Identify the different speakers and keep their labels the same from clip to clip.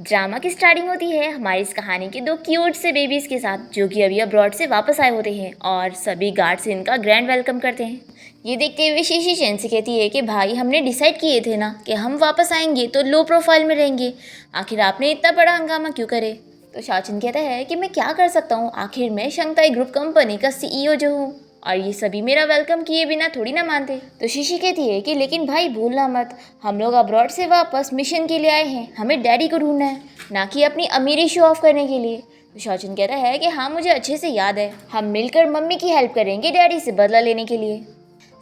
Speaker 1: Drama की starting होती है हमारी इस कहानी के दो क्यूट से बेबीज़ के साथ, जो कि अभी अब्रॉड से वापस आए होते हैं और सभी गार्ड्स इनका ग्रैंड वेलकम करते हैं। ये देखते हुए शीशी चैन से कहती है कि भाई, हमने डिसाइड किए थे ना कि हम वापस आएंगे तो लो प्रोफाइल में रहेंगे, आखिर आपने इतना बड़ा हंगामा क्यों करे। तो शाओचन कहता है कि मैं क्या कर सकता हूँ, आखिर मैं शंघाई ग्रुप कंपनी का CEO जो हूँ, और ये सभी मेरा वेलकम किए बिना थोड़ी ना मानते। तो शीशी कहती है कि लेकिन भाई भूलना मत, हम लोग अब्रॉड से वापस मिशन के लिए आए हैं, हमें डैडी को ढूंढना है, ना कि अपनी अमीरी शो ऑफ करने के लिए। तो शाओचन कहता है कि हाँ, मुझे अच्छे से याद है, हम मिलकर मम्मी की हेल्प करेंगे डैडी से बदला लेने के लिए।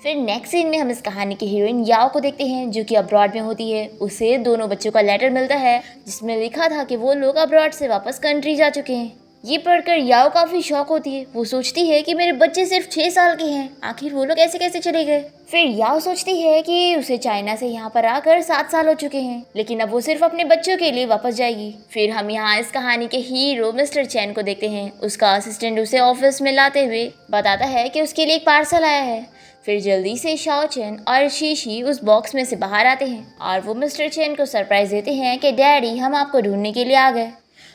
Speaker 1: फिर नेक्स्ट सीन में हम इस कहानी की हीरोइन याओ को देखते हैं, जो कि अब्रॉड में होती है। उसे दोनों बच्चों का लेटर मिलता है जिसमें लिखा था कि वो लोग अब्रॉड से वापस कंट्री जा चुके हैं। ये पढ़कर याओ काफ़ी शॉक होती है। वो सोचती है कि मेरे बच्चे सिर्फ 6 साल के हैं, आखिर वो लोग ऐसे कैसे चले गए। फिर याओ सोचती है कि उसे चाइना से यहाँ पर आकर 7 साल हो चुके हैं, लेकिन अब वो सिर्फ अपने बच्चों के लिए वापस जाएगी। फिर हम यहाँ इस कहानी के हीरो मिस्टर चैन को देखते हैं। उसका असिस्टेंट उसे ऑफिस में लाते हुए बताता है कि उसके लिए एक पार्सल आया है। फिर जल्दी से शाओचन और शीशी उस बॉक्स में से बाहर आते हैं और वो मिस्टर चैन को सरप्राइज देते हैं कि डैडी, हम आपको ढूंढने के लिए आ गए।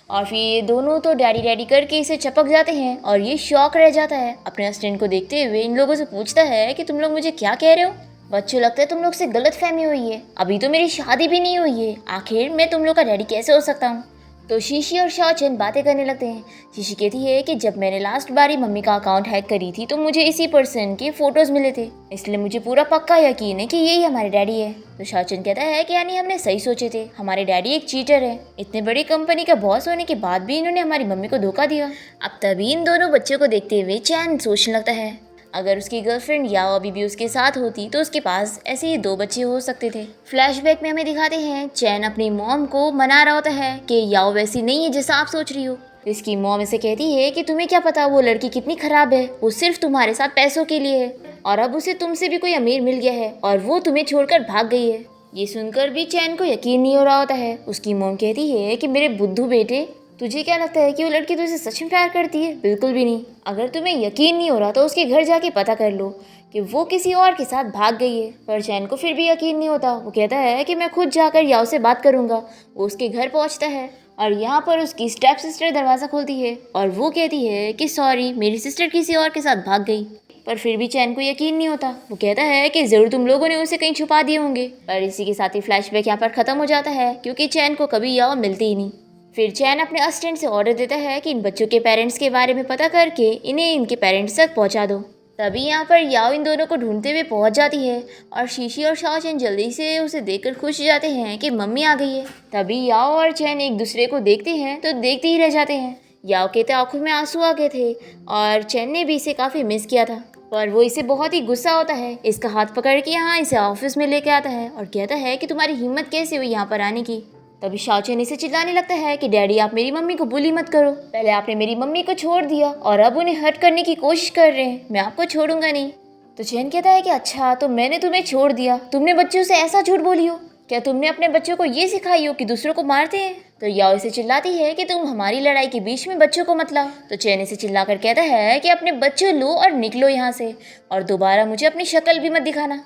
Speaker 1: और फिर ये दोनों तो डैडी डैडी करके इसे चपक जाते हैं और ये शॉक रह जाता है। अपने असिस्टेंट को देखते हुए इन लोगों से पूछता है कि तुम लोग मुझे क्या कह रहे हो। बच्चों, लगता है तुम लोग से गलत फहमी हुई है, अभी तो मेरी शादी भी नहीं हुई है, आखिर मैं तुम लोग का डैडी कैसे हो सकता हूँ। तो शीशी और शाओचन बातें करने लगते हैं। शीशी कहती है कि जब मैंने लास्ट बारी मम्मी का अकाउंट हैक करी थी तो मुझे इसी पर्सन के फोटोज मिले थे, इसलिए मुझे पूरा पक्का यकीन है कि यही हमारे डैडी है। तो शाओचन कहता है कि यानी हमने सही सोचे थे, हमारे डैडी एक चीटर है, इतने बड़ी कंपनी का बॉस होने के बाद भी इन्होंने हमारी मम्मी को धोखा दिया। अब तभी इन दोनों बच्चों को देखते हुए चैन सोचने लगता है, अगर उसकी गर्लफ्रेंड याओ अभी भी उसके साथ होती तो उसके पास ऐसे ही 2 बच्चे हो सकते थे। फ्लैशबैक में हमें दिखाते हैं चैन अपनी मॉम को मना रहा होता है कि याओ वैसी नहीं है जैसा आप सोच रही हो। इसकी मॉम इसे कहती है कि तुम्हें क्या पता वो लड़की कितनी खराब है, वो सिर्फ तुम्हारे साथ पैसों के लिए है और अब उसे तुमसे भी कोई अमीर मिल गया है और वो तुम्हें छोड़कर भाग गई है। ये सुनकर भी चैन को यकीन नहीं हो रहा होता है। उसकी मॉम कहती है कि मेरे बुद्धू बेटे, तुझे क्या लगता है कि वो लड़की तुझसे सच में प्यार करती है? बिल्कुल भी नहीं। अगर तुम्हें यकीन नहीं हो रहा तो उसके घर जाके पता कर लो कि वो किसी और के साथ भाग गई है। पर चैन को फिर भी यकीन नहीं होता। वो कहता है कि मैं खुद जाकर याओ से बात करूंगा। वो उसके घर पहुंचता है और यहाँ पर उसकी स्टेप सिस्टर दरवाज़ा खोलती है और वो कहती है कि सॉरी, मेरी सिस्टर किसी और के साथ भाग गई। पर फिर भी चैन को यकीन नहीं होता। वो कहता है कि ज़रूर तुम लोगों ने उसे कहीं छुपा दिए होंगे। पर इसी के साथ ही फ्लैशबैक यहाँ पर ख़त्म हो जाता है, क्योंकि चैन को कभी याओ मिलती ही नहीं। फिर चैन अपने असिस्टेंट से ऑर्डर देता है कि इन बच्चों के पेरेंट्स के बारे में पता करके इन्हें इनके पेरेंट्स तक पहुंचा दो। तभी यहाँ पर याओ इन दोनों को ढूंढते हुए पहुंच जाती है और शीशी और शाओचन जल्दी से उसे देखकर खुश हो जाते हैं कि मम्मी आ गई है। तभी याओ और चैन एक दूसरे को देखते हैं तो देखते ही रह जाते हैं। याओ के तो आंखों में आंसू आ गए थे और चैन ने भी इसे काफ़ी मिस किया था, पर वो इसे बहुत ही गुस्सा होता है। इसका हाथ पकड़ के यहाँ इसे ऑफिस में लेके आता है और कहता है कि तुम्हारी हिम्मत कैसे हुई यहाँ पर आने की। तभी शाओचन इसे चिल्लाने लगता है कि डैडी, आप मेरी मम्मी को बुली मत करो, पहले आपने मेरी मम्मी को छोड़ दिया और अब उन्हें हर्ट करने की कोशिश कर रहे हैं, मैं आपको छोड़ूंगा नहीं। तो चैन कहता है कि अच्छा, तो मैंने तुम्हें छोड़ दिया, तुमने बच्चों से ऐसा झूठ बोली हो? क्या तुमने अपने बच्चों को ये सिखाई हो कि दूसरों को मारते हैं? तो याओ इसे चिल्लाती है कि तुम हमारी लड़ाई के बीच में बच्चों को मत लाओ। तो चैन इसे चिल्लाकर कहता है कि अपने बच्चे लो और निकलो यहाँ से, और दोबारा मुझे अपनी शक्ल भी मत दिखाना।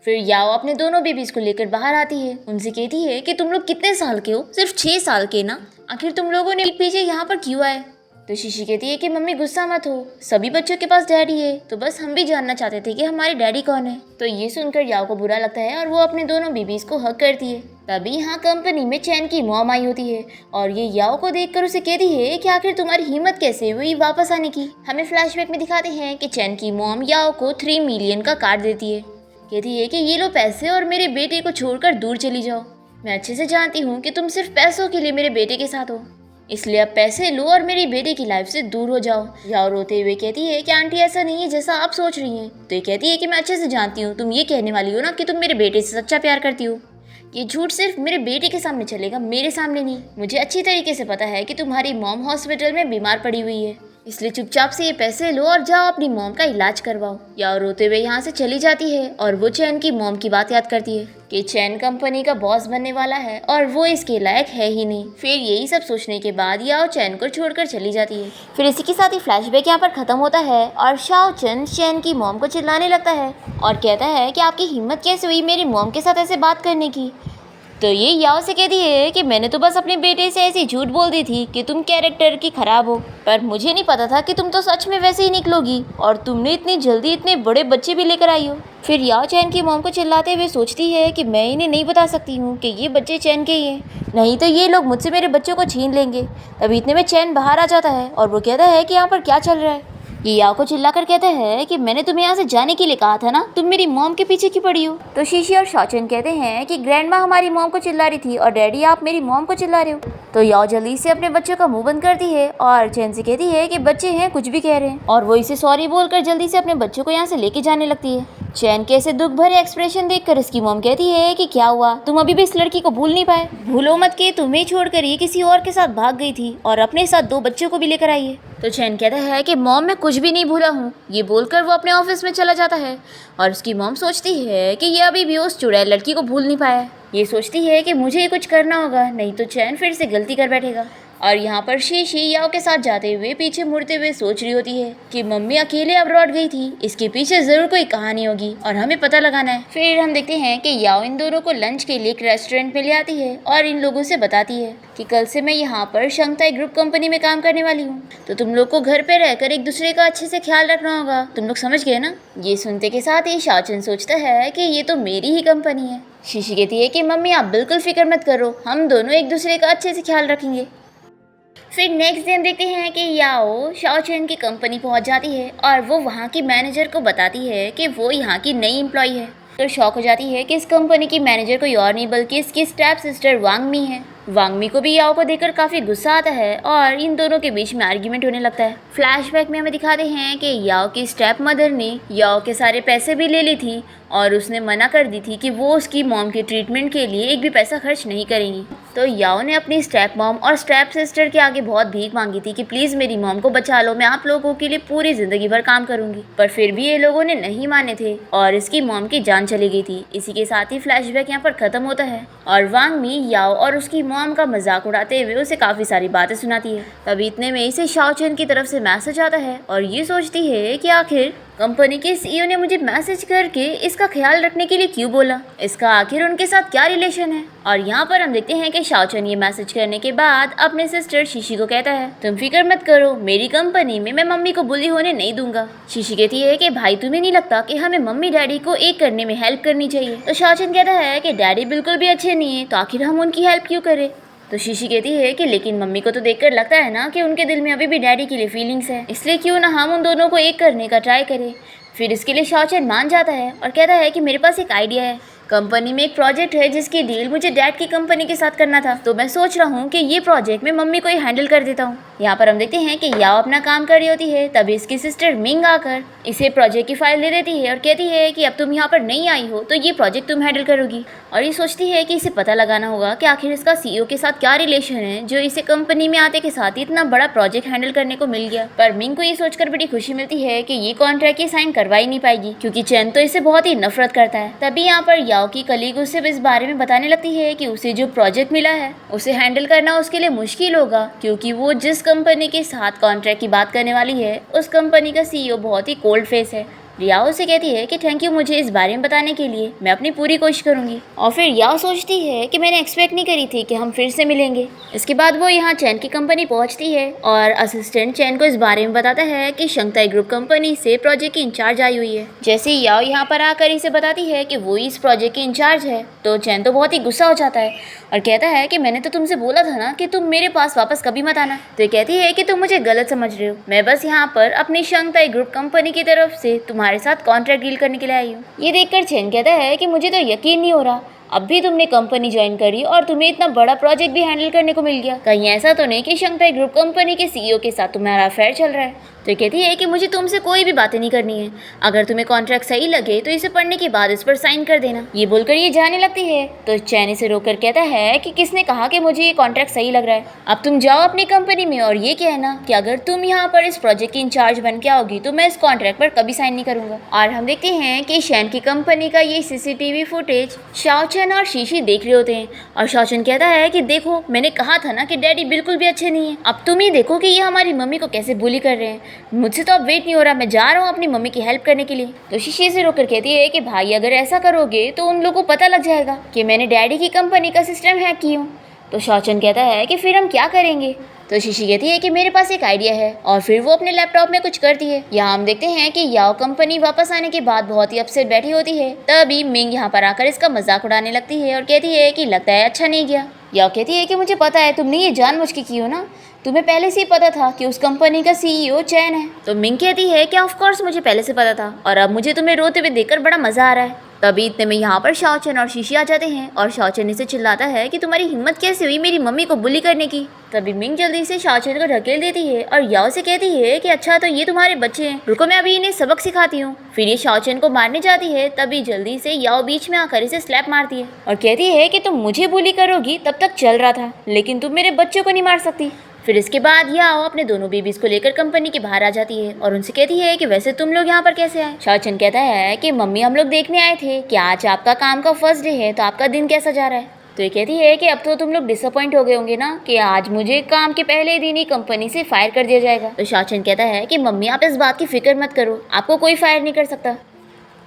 Speaker 1: फिर याओ अपने दोनों बेबीज को लेकर बाहर आती है। उनसे कहती है कि तुम लोग कितने साल के हो? सिर्फ 6 साल के ना? आखिर तुम लोगों ने पीछे यहाँ पर क्यों आए? तो शीशी कहती है कि मम्मी गुस्सा मत हो, सभी बच्चों के पास डैडी है, तो बस हम भी जानना चाहते थे कि हमारे डैडी कौन है। तो ये सुनकर याओ को बुरा लगता है और वो अपने दोनों बेबीज को हग करती है। तभी यहाँ कंपनी में चैन की मॉम आई होती है और ये याओ को देखकर उसे कहती है कि आखिर तुम्हारी हिम्मत कैसे हुई वापस आने की। हमें फ्लैशबैक में दिखाते हैं कि चैन की मॉम याओ को 3 मिलियन का कार्ड देती है। कहती है कि ये लो पैसे और मेरे बेटे को छोड़कर दूर चली जाओ। मैं अच्छे से जानती हूँ कि तुम सिर्फ पैसों के लिए मेरे बेटे के साथ हो, इसलिए अब पैसे लो और मेरी बेटे की लाइफ से दूर हो जाओ। याओ रोते हुए कहती है कि आंटी, ऐसा नहीं है जैसा आप सोच रही हैं। तो ये कहती है कि मैं अच्छे से जानती हूँ, तुम ये कहने वाली हो ना कि तुम मेरे बेटे से सच्चा प्यार करती हो। ये झूठ सिर्फ मेरे बेटे के सामने चलेगा, मेरे सामने नहीं। मुझे अच्छी तरीके से पता है कि तुम्हारी मॉम हॉस्पिटल में बीमार पड़ी हुई है, इसलिए चुपचाप से ये पैसे लो और जाओ अपनी मॉम का इलाज करवाओ। याओ रोते हुए यहाँ से चली जाती है और वो चैन की मॉम की बात याद करती है कि चैन कंपनी का बॉस बनने वाला है और वो इसके लायक है ही नहीं। फिर यही सब सोचने के बाद याओ चैन को छोड़कर चली जाती है। फिर इसी के साथ ही फ्लैशबैक यहाँ पर खत्म होता है और शाओचन चैन की मॉम को चिल्लाने लगता है और कहता है कि आपकी हिम्मत कैसे हुई मेरी मॉम के साथ ऐसे बात करने की। तो ये याओ से कहती है कि मैंने तो बस अपने बेटे से ऐसी झूठ बोल दी थी कि तुम कैरेक्टर की खराब हो, पर मुझे नहीं पता था कि तुम तो सच में वैसे ही निकलोगी और तुमने इतनी जल्दी इतने बड़े बच्चे भी लेकर आई हो। फिर याओ चैन की मॉम को चिल्लाते हुए सोचती है कि मैं इन्हें नहीं बता सकती हूँ कि ये बच्चे चैन के ही हैं, नहीं तो ये लोग मुझसे मेरे बच्चों को छीन लेंगे। तभी इतने में चैन बाहर आ जाता है और वो कहता है कि यहाँ पर क्या चल रहा है। ये याओ को चिल्लाकर कहता है कि मैंने तुम्हें यहाँ से जाने के लिए कहा था ना, तुम मेरी मॉम के पीछे क्यों पड़ी हो। तो शीशी और शाओचन कहते हैं कि ग्रैंडमा हमारी मॉम को चिल्ला रही थी और डैडी आप मेरी मॉम को चिल्ला रहे हो। तो याओ जल्दी से अपने बच्चों का मुंह बंद करती है और चैन से कहती है कि बच्चे हैं कुछ भी कह रहे हैं, और वो इसे सॉरी बोलकर जल्दी से अपने बच्चों को यहाँ से लेके जाने लगती है। चैन के ऐसे दुख भरे एक्सप्रेशन देखकर इसकी मॉम कहती है कि क्या हुआ, तुम अभी भी इस लड़की को भूल नहीं पाए। भूलो मत कि तुम्हें छोड़कर ये किसी और के साथ भाग गई थी और अपने साथ 2 बच्चों को भी लेकर आई है। तो चैन कहता है कि मॉम मैं कुछ भी नहीं भूला हूँ। ये बोलकर वो अपने ऑफिस में चला जाता है और उसकी मॉम सोचती है कि ये अभी भी उस चुड़ैल लड़की को भूल नहीं पाया। ये सोचती है कि मुझे कुछ करना होगा, नहीं तो चैन फिर से गलती कर बैठेगा। और यहाँ पर शीशी याओ के साथ जाते हुए पीछे मुड़ते हुए सोच रही होती है कि मम्मी अकेले अब्रॉड गई थी, इसके पीछे ज़रूर कोई कहानी होगी और हमें पता लगाना है। फिर हम देखते हैं कि याओ इन दोनों को लंच के लिए एक रेस्टोरेंट में ले आती है और इन लोगों से बताती है कि कल से मैं यहाँ पर शंघाई ग्रुप कंपनी में काम करने वाली हूँ, तो तुम लोग को घर पे रहकर एक दूसरे का अच्छे से ख्याल रखना होगा। तुम लोग समझ गए ना। ये सुनते के साथ ही शाओचन सोचता है कि ये तो मेरी ही कंपनी है। शीशी कहती है कि मम्मी आप बिल्कुल फिक्र मत करो, हम दोनों एक दूसरे का अच्छे से ख्याल रखेंगे। फिर नेक्स्ट डे हम देखते हैं कि याओ शाओचन की कंपनी पहुंच जाती है और वो वहाँ की मैनेजर को बताती है कि वो यहाँ की नई एम्प्लॉय है। तो शॉक हो जाती है कि इस कंपनी की मैनेजर कोई और नहीं बल्कि इसकी स्टेप सिस्टर वांगमी है। वांगमी को भी याओ को देखकर काफ़ी गुस्सा आता है और इन दोनों के बीच में आर्ग्यूमेंट होने लगता है। फ्लैशबैक में हमें दिखाते हैं कि याओ की स्टेप मदर ने याओ के सारे पैसे भी ले ली थी और उसने मना कर दी थी कि वो उसकी मॉम के ट्रीटमेंट के लिए एक भी पैसा खर्च नहीं करेंगी। तो याओ ने अपनी स्टेप मॉम और स्टेप सिस्टर के आगे बहुत भीख मांगी थी कि प्लीज़ मेरी मॉम को बचा लो, मैं आप लोगों के लिए पूरी ज़िंदगी भर काम करूंगी। पर फिर भी ये लोगों ने नहीं माने थे और इसकी मॉम की जान चली गई थी। इसी के साथ ही फ्लैशबैक यहाँ पर ख़त्म होता है और वांगमी याओ और उसकी मॉम का मजाक उड़ाते हुए उसे काफ़ी सारी बातें सुनाती है। तभी इतने में इसे शाओचन की तरफ से मैसेज आता है और ये सोचती है कि आखिर कंपनी के सीईओ ने मुझे मैसेज करके इसका ख्याल रखने के लिए क्यों बोला, इसका आखिर उनके साथ क्या रिलेशन है। और यहाँ पर हम देखते हैं कि शाओचन ये मैसेज करने के बाद अपने सिस्टर शीशी को कहता है तुम फिक्र मत करो, मेरी कंपनी में मैं मम्मी को बुली होने नहीं दूंगा। शीशी कहती है कि भाई तुम्हें नहीं लगता कि हमें मम्मी डैडी को एक करने में हेल्प करनी चाहिए। तो शाओचन कहता है कि डैडी बिल्कुल भी अच्छे नहीं है, तो आखिर हम उनकी हेल्प क्यों करें। तो शीशी कहती है कि लेकिन मम्मी को तो देखकर लगता है ना कि उनके दिल में अभी भी डैडी के लिए फीलिंग्स है, इसलिए क्यों ना हम उन दोनों को एक करने का ट्राई करें। फिर इसके लिए शाओचन मान जाता है और कहता है कि मेरे पास एक आइडिया है। कंपनी में एक प्रोजेक्ट है जिसकी डील मुझे डैड की कंपनी के साथ करना था, तो मैं सोच रहा हूँ कि ये प्रोजेक्ट मैं मम्मी को ही हैंडल कर देता हूँ। यहाँ पर हम देखते हैं कि याओ अपना काम कर रही होती है, तभी इसकी सिस्टर मिंग आकर इसे प्रोजेक्ट की फाइल दे देती है और कहती है कि अब तुम यहाँ पर नहीं आई हो तो ये प्रोजेक्ट तुम हैंडल करोगी। और ये सोचती है कि इसे पता लगाना होगा कि आखिर इसका सीईओ के साथ क्या रिलेशन है जो इसे कंपनी में आते के साथ ही इतना बड़ा प्रोजेक्ट हैंडल करने को मिल गया। पर मिंग को ये सोचकर बड़ी खुशी मिलती है कि ये कॉन्ट्रैक्ट ये साइन करवा ही नहीं पाएगी क्योंकि चैन तो इसे बहुत ही नफरत करता है। तभी यहाँ पर याओ की कलीग उसे इस बारे में बताने लगती है कि उसे जो प्रोजेक्ट मिला है उसे हैंडल करना उसके लिए मुश्किल होगा क्योंकि वो जिस कंपनी के साथ कॉन्ट्रैक्ट की बात करने वाली है उस कंपनी का सीईओ बहुत ही कोल्ड फेस है। याओ से कहती है कि थैंक यू मुझे इस बारे में बताने के लिए, मैं अपनी पूरी कोशिश करूंगी। और फिर याओ सोचती है कि मैंने एक्सपेक्ट नहीं करी थी कि हम फिर से मिलेंगे। इसके बाद वो यहाँ चैन की कंपनी पहुँचती है और असिस्टेंट चैन को इस बारे में बताता है कि शंघाई ग्रुप कंपनी से प्रोजेक्ट की इंचार्ज आई हुई है। जैसे ही याओ यहाँ पर आकर इसे बताती है कि वो इस प्रोजेक्ट की इंचार्ज है तो चैन तो बहुत ही गुस्सा हो जाता है और कहता है कि मैंने तो तुमसे बोला था ना कि तुम मेरे पास वापस कभी मत आना। तो ये कहती है कि तुम मुझे गलत समझ रहे हो, मैं बस यहाँ पर अपनी शंघाई ग्रुप कंपनी की तरफ से तुम्हारे साथ कॉन्ट्रैक्ट डील करने के लिए आई हूँ। ये देखकर चैन कहता है कि मुझे तो यकीन नहीं हो रहा, अब भी तुमने कंपनी ज्वाइन करी और तुम्हें इतना बड़ा प्रोजेक्ट भी हैंडल करने को मिल गया। कहीं ऐसा तो नहीं कि शंघाई ग्रुप कंपनी के सीईओ के साथ तुम्हारा अफेयर चल रहा है। तो ये कहती है कि मुझे तुमसे कोई भी बातें नहीं करनी है, अगर तुम्हें कॉन्ट्रैक्ट सही लगे तो इसे पढ़ने के बाद इस पर साइन कर देना। ये बोलकर ये जाने लगती है तो चैन इसे रोककर कहता है कि किसने कहा कि मुझे ये कॉन्ट्रैक्ट सही लग रहा है, अब तुम जाओ अपनी कंपनी में और ये कहना कि अगर तुम यहाँ पर इस प्रोजेक्ट की इंचार्ज बन के आओगी तो मैं इस कॉन्ट्रैक्ट पर कभी साइन नहीं करूंगा। और हम देखते हैं कि शैन की कंपनी का ये सीसीटीवी फुटेज शाओचन चेन और शीशी देख रहे होते हैं और शाओचन कहता है कि देखो मैंने कहा था ना कि डैडी बिल्कुल भी अच्छे नहीं है, अब तुम ही देखो कि ये हमारी मम्मी को कैसे बुली कर रहे हैं, मुझसे तो अब वेट नहीं हो रहा, मैं जा रहा हूँ अपनी मम्मी की हेल्प करने के लिए। तो शीशी से रोकर कहती है कि भाई अगर ऐसा करोगे तो उन लोगों को पता लग जाएगा कि मैंने डैडी की कंपनी का सिस्टम हैक की हूँ। तो शाओचन कहता है कि फिर हम क्या करेंगे। तो शीशी कहती है कि मेरे पास एक आइडिया है और फिर वो अपने लैपटॉप में कुछ करती है। यहाँ हम देखते हैं कि याओ कंपनी वापस आने के बाद बहुत ही अपसेट बैठी होती है। तभी मिंग यहाँ पर आकर इसका मजाक उड़ाने लगती है और कहती है कि लगता है अच्छा नहीं गया। याओ कहती है कि मुझे पता है तुमने ये जानबूझ के की हो ना, तुम्हें पहले से ही पता था कि उस कंपनी का सीईओ चैन है। तो मिंग कहती है कि ऑफ कोर्स मुझे पहले से पता था और अब मुझे तुम्हें रोते हुए देखकर बड़ा मजा आ रहा है। तभी इतने में यहाँ पर शाओचन और शीशी आ जाते हैं और शाओचन इसे चिल्लाता है कि तुम्हारी हिम्मत कैसे हुई मेरी मम्मी को बुली करने की। तभी मिंग जल्दी से शाओचन को ढकेल देती है और याओ से कहती है कि अच्छा तो ये तुम्हारे बच्चे हैं, रुको मैं अभी इन्हें सबक सिखाती हूँ। फिर ये शाओचन को मारने जाती है, तभी जल्दी से याओ बीच में आकर इसे स्लैप मारती है और कहती है कि तुम मुझे बुली करोगी तब तक चल रहा था, लेकिन तुम मेरे बच्चों को नहीं मार सकती। फिर इसके बाद याओ अपने दोनों बेबीज को लेकर कंपनी के बाहर आ जाती है और उनसे कहती है कि वैसे तुम लोग यहाँ पर कैसे आए। शाओचन कहता है कि मम्मी हम लोग देखने आए थे कि आज आपका काम का फर्स्ट डे है, तो आपका दिन कैसा जा रहा है। तो ये कहती है कि अब तो तुम लोग डिसअपॉइंट हो गए होंगे ना कि आज मुझे काम के पहले दिन ही कंपनी से फायर कर दिया जाएगा। तो शाओचन कहता है कि मम्मी आप इस बात की फिक्र मत करो, आपको कोई फायर नहीं कर सकता।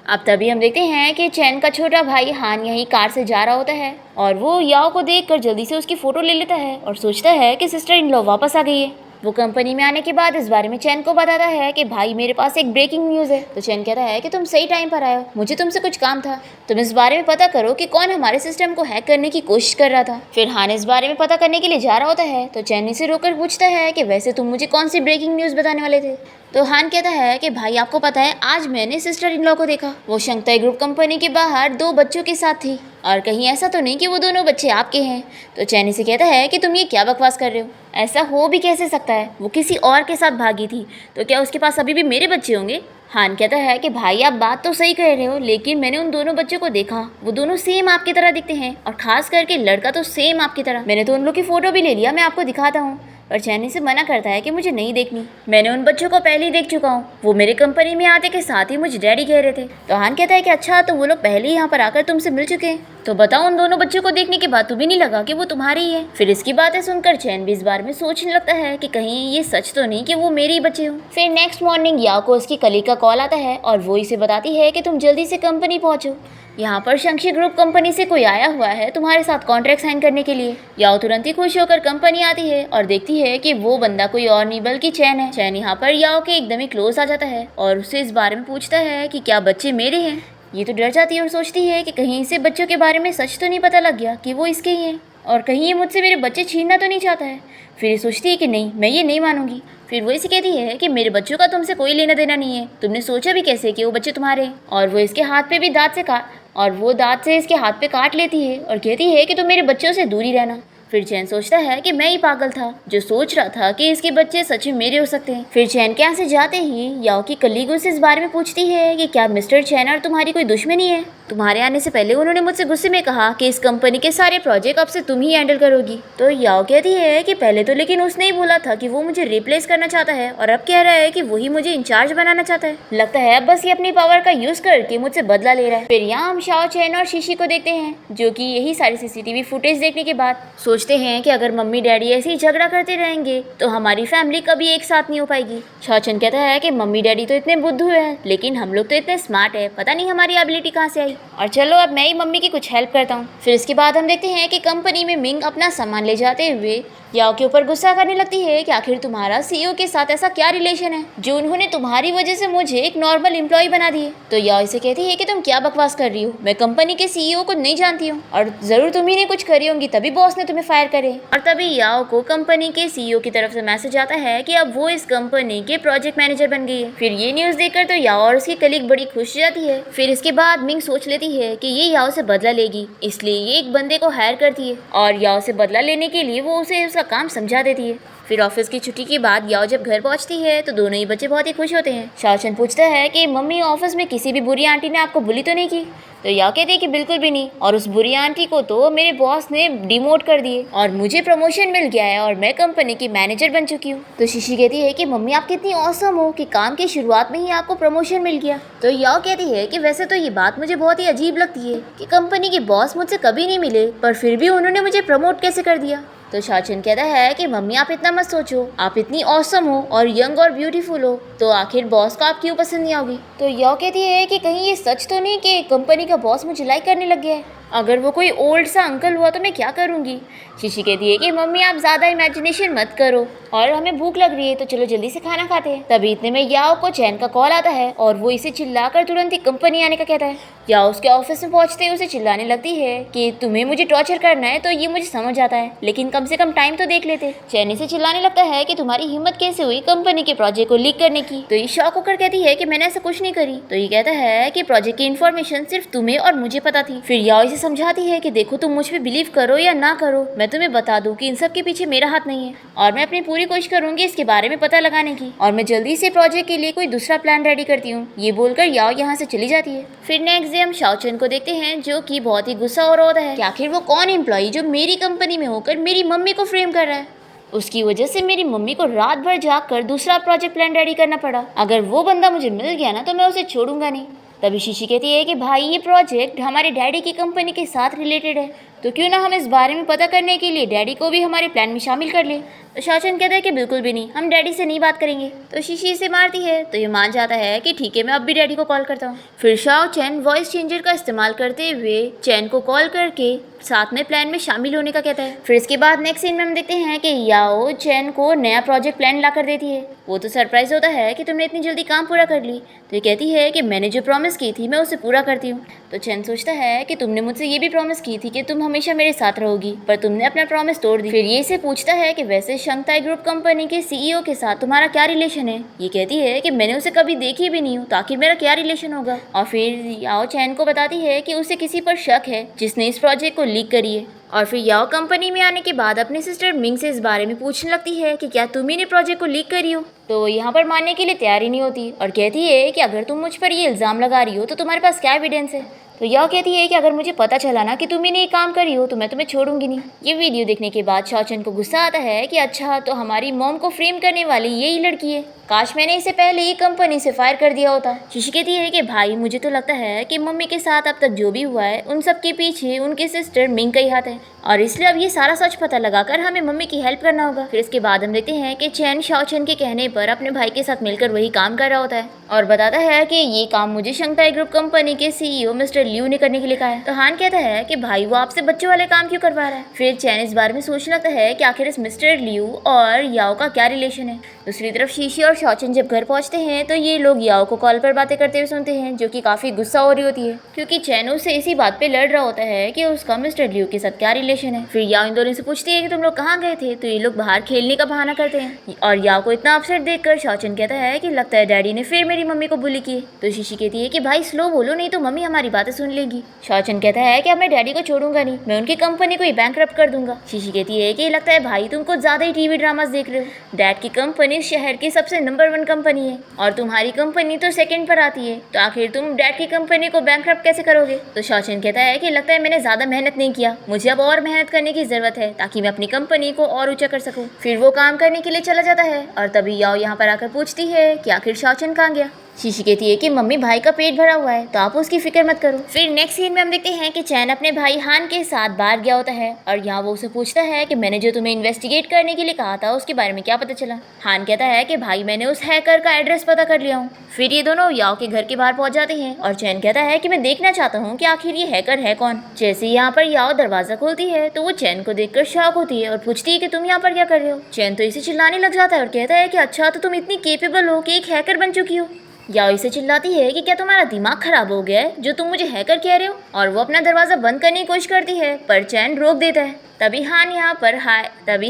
Speaker 1: अब तभी हम देखते हैं कि चैन का छोटा भाई हान यही कार से जा रहा होता है और वो याओ को देखकर जल्दी से उसकी फ़ोटो ले लेता है और सोचता है कि सिस्टर इन लॉ वापस आ गई है। वो कंपनी में आने के बाद इस बारे में चैन को बताता है कि भाई मेरे पास एक ब्रेकिंग न्यूज़ है। तो चैन कहता है कि तुम सही टाइम पर आए हो, मुझे तुमसे कुछ काम था, तुम इस बारे में पता करो कि कौन हमारे सिस्टम को हैक करने की कोशिश कर रहा था। फिर हान इस बारे में पता करने के लिए जा रहा होता है तो चैन इसे रोककर पूछता है कि वैसे तुम मुझे कौन सी ब्रेकिंग न्यूज़ बताने वाले थे। तो हान कहता है कि भाई आपको पता है आज मैंने सिस्टर इन लॉ को देखा, वो शंघाई ग्रुप कंपनी के बाहर 2 बच्चों के साथ थी और कहीं ऐसा तो नहीं कि वो दोनों बच्चे आपके हैं। तो चैनी से कहता है कि तुम ये क्या बकवास कर रहे हो, ऐसा हो भी कैसे सकता है, वो किसी और के साथ भागी थी, तो क्या उसके पास अभी भी मेरे बच्चे होंगे। हान कहता है कि भाई आप बात तो सही कह रहे हो, लेकिन मैंने उन दोनों बच्चों को देखा, वो दोनों सेम आपकी तरह दिखते हैं और खास करके लड़का तो सेम आपकी तरह। मैंने तो उन लोग की फ़ोटो भी ले लिया, मैं आपको दिखाता हूँ। पर चैनी से मना करता है कि मुझे नहीं देखनी, मैंने उन बच्चों को पहले ही देख चुका हूँ, वो मेरे कंपनी में आते के साथ ही मुझे डैडी कह रहे थे। तो हान कहता है कि अच्छा तो वो लोग पहले ही यहाँ पर आकर तुमसे मिल चुके हैं, तो बताओ उन दोनों बच्चों को देखने के बाद तुम्हें नहीं लगा कि वो तुम्हारे ही है। फिर इसकी बातें सुनकर चैन भी इस बारे में सोचने लगता है कि कहीं ये सच तो नहीं कि वो मेरे ही बच्चे हों। फिर नेक्स्ट मॉर्निंग याओ को उसकी कलीग का कॉल आता है और वो इसे बताती है कि तुम जल्दी से कंपनी पहुँचो, यहाँ पर शंघाई ग्रुप कंपनी से कोई आया हुआ है तुम्हारे साथ कॉन्ट्रैक्ट साइन करने के लिए। याओ तुरंत ही खुश होकर कंपनी आती है और देखती है कि वो बंदा कोई और नहीं बल्कि चैन है। चैन यहाँ पर याओ के एकदम ही क्लोज आ जाता है और उससे इस बारे में पूछता है कि क्या बच्चे मेरे हैं। ये तो डर जाती है और सोचती है कि कहीं इसे बच्चों के बारे में सच तो नहीं पता लग गया कि वो इसके ही हैं और कहीं ये मुझसे मेरे बच्चे छीनना तो नहीं चाहता है। फिर ये सोचती है कि नहीं, मैं ये नहीं मानूंगी। फिर वो इसे कहती है कि मेरे बच्चों का तुमसे कोई लेना देना नहीं है, तुमने सोचा भी कैसे कि वो बच्चे तुम्हारे हैं। और वो इसके हाथ पे भी दांत से इसके हाथ पे काट लेती है और कहती है कि तुम मेरे बच्चों से दूर ही रहना। फिर चैन सोचता है कि मैं ही पागल था जो सोच रहा था कि इसके बच्चे सच में मेरे हो सकते हैं। फिर चैन के यहाँ से जाते ही याओ की कलीग उससे इस बारे में पूछती है कि क्या मिस्टर चैन और तुम्हारी कोई दुश्मनी है, तुम्हारे आने से पहले उन्होंने मुझसे गुस्से में कहा कि इस कंपनी के सारे प्रोजेक्ट अब से तुम ही हैंडल करोगी। तो याओ कहती है कि पहले तो लेकिन उसने ही बोला था कि वो मुझे रिप्लेस करना चाहता है और अब कह रहा है कि वही मुझे इंचार्ज बनाना चाहता है, लगता है अब बस ये अपनी पावर का यूज करके मुझसे बदला ले रहा है। फिर यहाँ हम शाओ चैन और शीशी को देखते हैं जो कि यही सारी सीसीटीवी फुटेज देखने के बाद सोचते हैं कि अगर मम्मी डैडी ऐसे ही झगड़ा करते रहेंगे तो हमारी फैमिली कभी एक साथ नहीं हो पाएगी। शाओचन कहता है कि मम्मी डैडी तो इतने बुद्धू हैं, लेकिन हम लोग तो इतने स्मार्ट है, पता नहीं हमारी एबिलिटी कहाँ से आई, और चलो अब मैं ही मम्मी की कुछ हेल्प करता हूँ। फिर इसके बाद हम देखते हैं कि कंपनी में मिंग अपना सामान ले जाते हुए याओ के ऊपर गुस्सा करने लगती है कि आखिर तुम्हारा सीईओ के साथ ऐसा क्या रिलेशन है जो उन्होंने तुम्हारी वजह से मुझे एक नॉर्मल एम्प्लॉय बना दिए। तो याओ इसे कहती है कि तुम क्या बकवास कर रही हो, मैं कंपनी के सीईओ को नहीं जानती हूँ और जरूर तुम्ही ने कुछ करी होंगी तभी बॉस ने तुम्हें फायर करे। और तभी याओ को कंपनी के सीईओ की तरफ से मैसेज आता है कि अब वो इस कंपनी के प्रोजेक्ट मैनेजर बन गई है। फिर ये न्यूज देखकर तो याओ और उसकी कलीग बड़ी खुश हो जाती है। फिर इसके बाद मिंग सोच लेती है कि ये याओ से बदला लेगी, इसलिए ये एक बंदे को हायर करती है और याओ से बदला लेने के लिए वो उसे उसका काम समझा देती है। फिर ऑफिस की छुट्टी के बाद याओ जब घर पहुंचती है तो दोनों ही बच्चे बहुत ही खुश होते हैं। शाओचन पूछता है कि मम्मी ऑफिस में किसी भी बुरी आंटी ने आपको बुली तो नहीं की? तो याओ कहती है कि बिल्कुल भी नहीं, और उस बुरी आंटी को तो मेरे बॉस ने डिमोट कर दिए और मुझे प्रमोशन मिल गया है और मैं कंपनी की मैनेजर बन चुकी हूँ। तो शीशी कहती है कि मम्मी आप कितनी औसम हो कि काम की शुरुआत में ही आपको प्रमोशन मिल गया। तो याओ कहती है कि वैसे तो ये बात मुझे बहुत ही अजीब लगती है कि कंपनी के बॉस मुझसे कभी नहीं मिले पर फिर भी उन्होंने मुझे प्रमोट कैसे कर दिया। तो शाओचन कहता है कि मम्मी आप इतना मत सोचो, आप इतनी औसम हो और यंग और ब्यूटीफुल हो तो आखिर बॉस को आप क्यों पसंद नहीं आओगी। तो याओ कहती है कि कहीं ये सच तो नहीं कि कंपनी का बॉस मुझे लाइक करने लग गया है, अगर वो कोई ओल्ड सा अंकल हुआ तो मैं क्या करूँगी। शीशी कहती है कि मम्मी आप ज़्यादा इमेजिनेशन मत करो और हमें भूख लग रही है तो चलो जल्दी से खाना खाते हैं। तभी इतने में याओ को चैन का कॉल आता है और वो इसे चिल्लाकर तुरंत ही कंपनी आने का कहता है। याओ उसके ऑफिस में पहुंचते ही उसे चिल्लाने लगती है कि तुम्हें मुझे टॉर्चर करना है तो ये मुझे समझ आता है, लेकिन कम से कम टाइम तो देख लेते। चैन इसे चिल्लाने लगता है कि तुम्हारी हिम्मत कैसे हुई कंपनी के प्रोजेक्ट को लीक करने की। तो ये शॉक होकर कहती है कि मैंने ऐसा कुछ नहीं करी। तो ये कहता है कि प्रोजेक्ट की इन्फॉर्मेशन सिर्फ तुम्हें और मुझे पता थी। फिर याओ इसे समझाती है कि देखो तुम मुझ पे बिलीव करो या ना करो, मैं तुम्हें बता दूं कि इन सब के पीछे मेरा हाथ नहीं है और मैं अपनी पूरी कोशिश करूंगी इसके बारे में पता लगाने की और मैं जल्दी से प्रोजेक्ट के लिए कोई दूसरा प्लान रेडी करती हूँ। ये बोलकर याओ यहाँ से चली जाती है। फिर नेक्स्ट डे हम शाओचन को देखते हैं जो कि बहुत ही गुस्सा हो रहा होता है कि आखिर वो कौन एम्प्लॉई जो मेरी कंपनी में होकर मेरी मम्मी को फ्रेम कर रहा है। उसकी वजह से मेरी मम्मी को रात भर जाग कर दूसरा प्रोजेक्ट प्लान रेडी करना पड़ा। अगर वो बंदा मुझे मिल गया ना तो मैं उसे छोड़ूंगा नहीं। तभी शीशी कहती है कि भाई ये प्रोजेक्ट हमारे डैडी की कंपनी के साथ रिलेटेड है तो क्यों ना हम इस बारे में पता करने के लिए डैडी को भी हमारे प्लान में शामिल कर लें। तो शाओचन कहता है कि बिल्कुल भी नहीं, हम डैडी से नहीं बात करेंगे। तो शीशी इसे मारती है तो ये मान जाता है कि ठीक है मैं अब भी डैडी को कॉल करता हूँ। फिर शाओचन वॉइस चेंजर का इस्तेमाल करते हुए चैन को कॉल करके साथ में प्लान में शामिल होने का कहता है। फिर इसके बाद नेक्स्ट सीन में हम देखते हैं कि याओ चैन को नया प्रोजेक्ट प्लान ला कर देती है। वो तो सरप्राइज होता है कि तुमने इतनी जल्दी काम पूरा कर ली। तो ये कहती है कि मैंने जो प्रॉमिस की थी मैं उसे पूरा करती हूँ। तो चैन सोचता है कि तुमने मुझसे ये भी प्रॉमिस की थी कि तुम हमेशा मेरे साथ रहोगी पर तुमने अपना प्रॉमिस तोड़ दी। फिर ये इसे पूछता है कि वैसे शंघाई ग्रुप कंपनी के सीईओ के साथ तुम्हारा क्या रिलेशन है। ये कहती है कि मैंने उसे कभी देखी भी नहीं हूँ तो आखिर मेरा क्या रिलेशन होगा। और फिर याओ चैन को बताती है कि उसे किसी पर शक है जिसने इस प्रोजेक्ट को लीक करी है। और फिर याओ कंपनी में आने के बाद अपनी सिस्टर मिंग से इस बारे में पूछने लगती है कि क्या तुम ही ने प्रोजेक्ट को लीक करी हो। तो वो यहाँ पर मानने के लिए तैयार ही नहीं होती और कहती है कि अगर तुम मुझ पर ये इल्ज़ाम लगा रही हो तो तुम्हारे पास क्या एविडेंस है। तो याओ कहती है कि अगर मुझे पता चला ना कि तुम ही ने ये काम करी हो तो मैं तुम्हें छोड़ूंगी नहीं। ये वीडियो देखने के बाद शाओचन को गुस्सा आता है कि अच्छा तो हमारी मॉम को फ्रेम करने वाली यही लड़की है, काश मैंने इसे पहले ही कंपनी से फायर कर दिया होता। शीशी कहती है कि भाई मुझे तो लगता है कि मम्मी के साथ अब तक जो भी हुआ है उन सब के पीछे उनके सिस्टर मिंग का ही हाथ है और इसलिए अब ये सारा सच पता लगाकर हमें मम्मी की हेल्प करना होगा। फिर इसके बाद हम देखते हैं कि चैन शाओचन के कहने पर अपने भाई के साथ मिलकर वही काम कर रहा होता है और बताता है कि ये काम मुझे शंघाई ग्रुप कंपनी के सीईओ मिस्टर लियू ने करने के लिए कहा है। तो हान कहता है कि भाई वो आपसे बच्चों वाले काम क्यों करवा रहा है। फिर चैन इस बारे में सोचने लगता है कि आखिर इस मिस्टर लियू और याओ का क्या रिलेशन है। दूसरी तरफ शीशी और शाओचन जब घर पहुंचते हैं तो ये लोग याओ को कॉल पर बातें करते हुए सुनते हैं जो कि काफी गुस्सा हो रही होती है क्योंकि चैन उससे इसी बात पे लड़ रहा होता है कि उसका मिस्टर लियू के साथ क्या रिलेशन है। फिर याओ इन दोनों से पूछती है कि तुम लोग कहाँ गए थे। तो ये लोग बाहर खेलने का बहाना करते हैं और याओ को इतना अपसेट देखकर शाओचन कहता है कि लगता है डैडी ने फिर मेरी मम्मी को बुली की। तो शीशी कहती है कि भाई स्लो बोलो नहीं तो मम्मी हमारी बातें सुन लेगी। शाओचन कहता है कि अब मैं डैडी को छोड़ूंगा नहीं, मैं उनकी कंपनी को ही बैंकरप्ट कर दूंगा। शीशी कहती है कि लगता है भाई तुम कुछ ज्यादा ही टीवी ड्रामास देख रहे हो। डैड की कंपनी शहर की सबसे नंबर 1 कंपनी है और तुम्हारी कंपनी तो सेकंड पर आती है, तो आखिर तुम डैड की कंपनी को बैंकरप्ट कैसे करोगे। तो शाओचन कहता है कि लगता है मैंने ज्यादा मेहनत नहीं किया, मुझे अब और मेहनत करने की जरूरत है ताकि मैं अपनी कंपनी को और ऊंचा कर सकूं। फिर वो काम करने के लिए चला जाता है और तभी याओ यहाँ पर आकर पूछती है कि आखिर शाओचन कहाँ गया। शीशी कहती है कि मम्मी भाई का पेट भरा हुआ है तो आप उसकी फिक्र मत करो। फिर नेक्स्ट सीन में हम देखते हैं कि चैन अपने भाई हान के साथ बाहर गया होता है और यहाँ वो उसे पूछता है कि मैंने जो तुम्हें इन्वेस्टिगेट करने के लिए कहा था उसके बारे में क्या पता चला। हान कहता है कि भाई मैंने उस हैकर का एड्रेस पता कर लिया हूँ। फिर ये दोनों याओ के घर के बाहर पहुंच जाते हैं और चैन कहता है कि मैं देखना चाहता हूँ कि आखिर ये हैकर है कौन। जैसे यहाँ पर याओ दरवाजा खोलती है तो वो चैन को देखकर शॉक होती है और पूछती है कि तुम यहाँ पर क्या कर रहे हो। चैन तो इसे चिल्लाने लग जाता है और कहता है कि अच्छा तो तुम इतनी केपेबल हो कि एक हैकर बन चुकी हो। याओ इसे चिल्लाती है कि क्या तुम्हारा दिमाग खराब हो गया है जो तुम मुझे हैकर कह रहे हो, और वो अपना दरवाजा बंद करने की कोशिश करती है पर चैन रोक देता है। तभी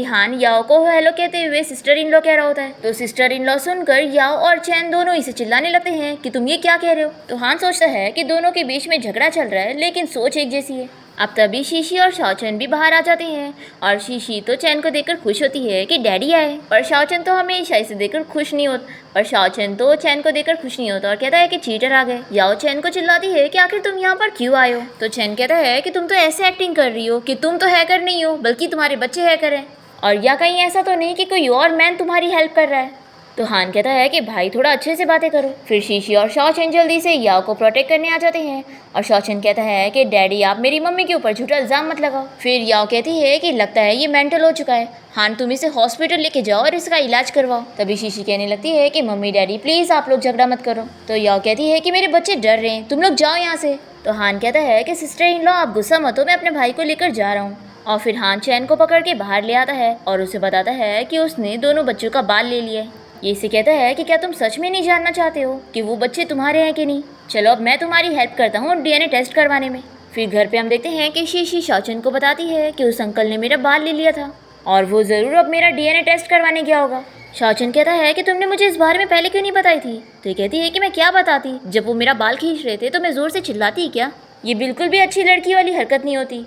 Speaker 1: हान याओ को हेलो कहते हुए सिस्टर इन लॉ कह रहा होता है। तो सिस्टर इन लॉ सुनकर याओ और चैन दोनों इसे चिल्लाने लगते हैं कि तुम ये क्या कह रहे हो। तो हान सोचता है कि दोनों के बीच में झगड़ा चल रहा है लेकिन सोच एक जैसी है। अब तभी शीशी और शाओचन भी बाहर आ जाते हैं और शीशी तो चैन को देखकर खुश होती है कि डैडी आए, पर शाओचन तो हमेशा इसे देखकर खुश नहीं होता। पर शाओचन तो चैन को देखकर खुश नहीं होता और कहता है कि चीटर आ गए। याओ चैन को चिल्लाती है कि आखिर तुम यहाँ पर क्यों आए हो। तो चैन कहता है कि तुम तो ऐसे एक्टिंग कर रही हो कि तुम तो हैकर नहीं हो बल्कि तुम्हारे बच्चे हैकर हैं, और या कहीं ऐसा तो नहीं कि कोई और मैन तुम्हारी हेल्प कर रहा है। तो हान कहता है कि भाई थोड़ा अच्छे से बातें करो। फिर शीशी और शाओचन जल्दी से याओ को प्रोटेक्ट करने आ जाते हैं और शाओचन कहता है कि डैडी आप मेरी मम्मी के ऊपर झूठा इल्ज़ाम मत लगाओ। फिर याओ कहती है कि लगता है ये मेंटल हो चुका है, हान तुम इसे हॉस्पिटल लेके जाओ और इसका इलाज करवाओ। तभी शीशी कहने लगती है कि मम्मी डैडी प्लीज़ आप लोग झगड़ा मत करो। तो याओ कहती है कि मेरे बच्चे डर रहे हैं, तुम लोग जाओ यहाँ से। तो हान कहता है कि सिस्टर इन लॉ आप गुस्सा मत हो, मैं अपने भाई को लेकर जा रहा हूँ। और फिर हान चैन को पकड़ के बाहर ले आता है और उसे बताता है कि उसने दोनों बच्चों का बाल ले लिया है। ये इसे कहता है कि क्या तुम सच में नहीं जानना चाहते हो कि वो बच्चे तुम्हारे हैं कि नहीं। चलो अब मैं तुम्हारी हेल्प करता हूँ डीएनए टेस्ट करवाने में। फिर घर पे हम देखते हैं कि शीशी शाओचन को बताती है कि उस अंकल ने मेरा बाल ले लिया था और वो ज़रूर अब मेरा डीएनए टेस्ट करवाने गया होगा। शाओचन कहता है कि तुमने मुझे इस बारे में पहले क्यों नहीं बताई थी। तो ये कहती है कि मैं क्या बताती, जब वो मेरा बाल खींच रहे थे तो मैं ज़ोर से चिल्लाती क्या, ये बिल्कुल भी अच्छी लड़की वाली हरकत नहीं होती।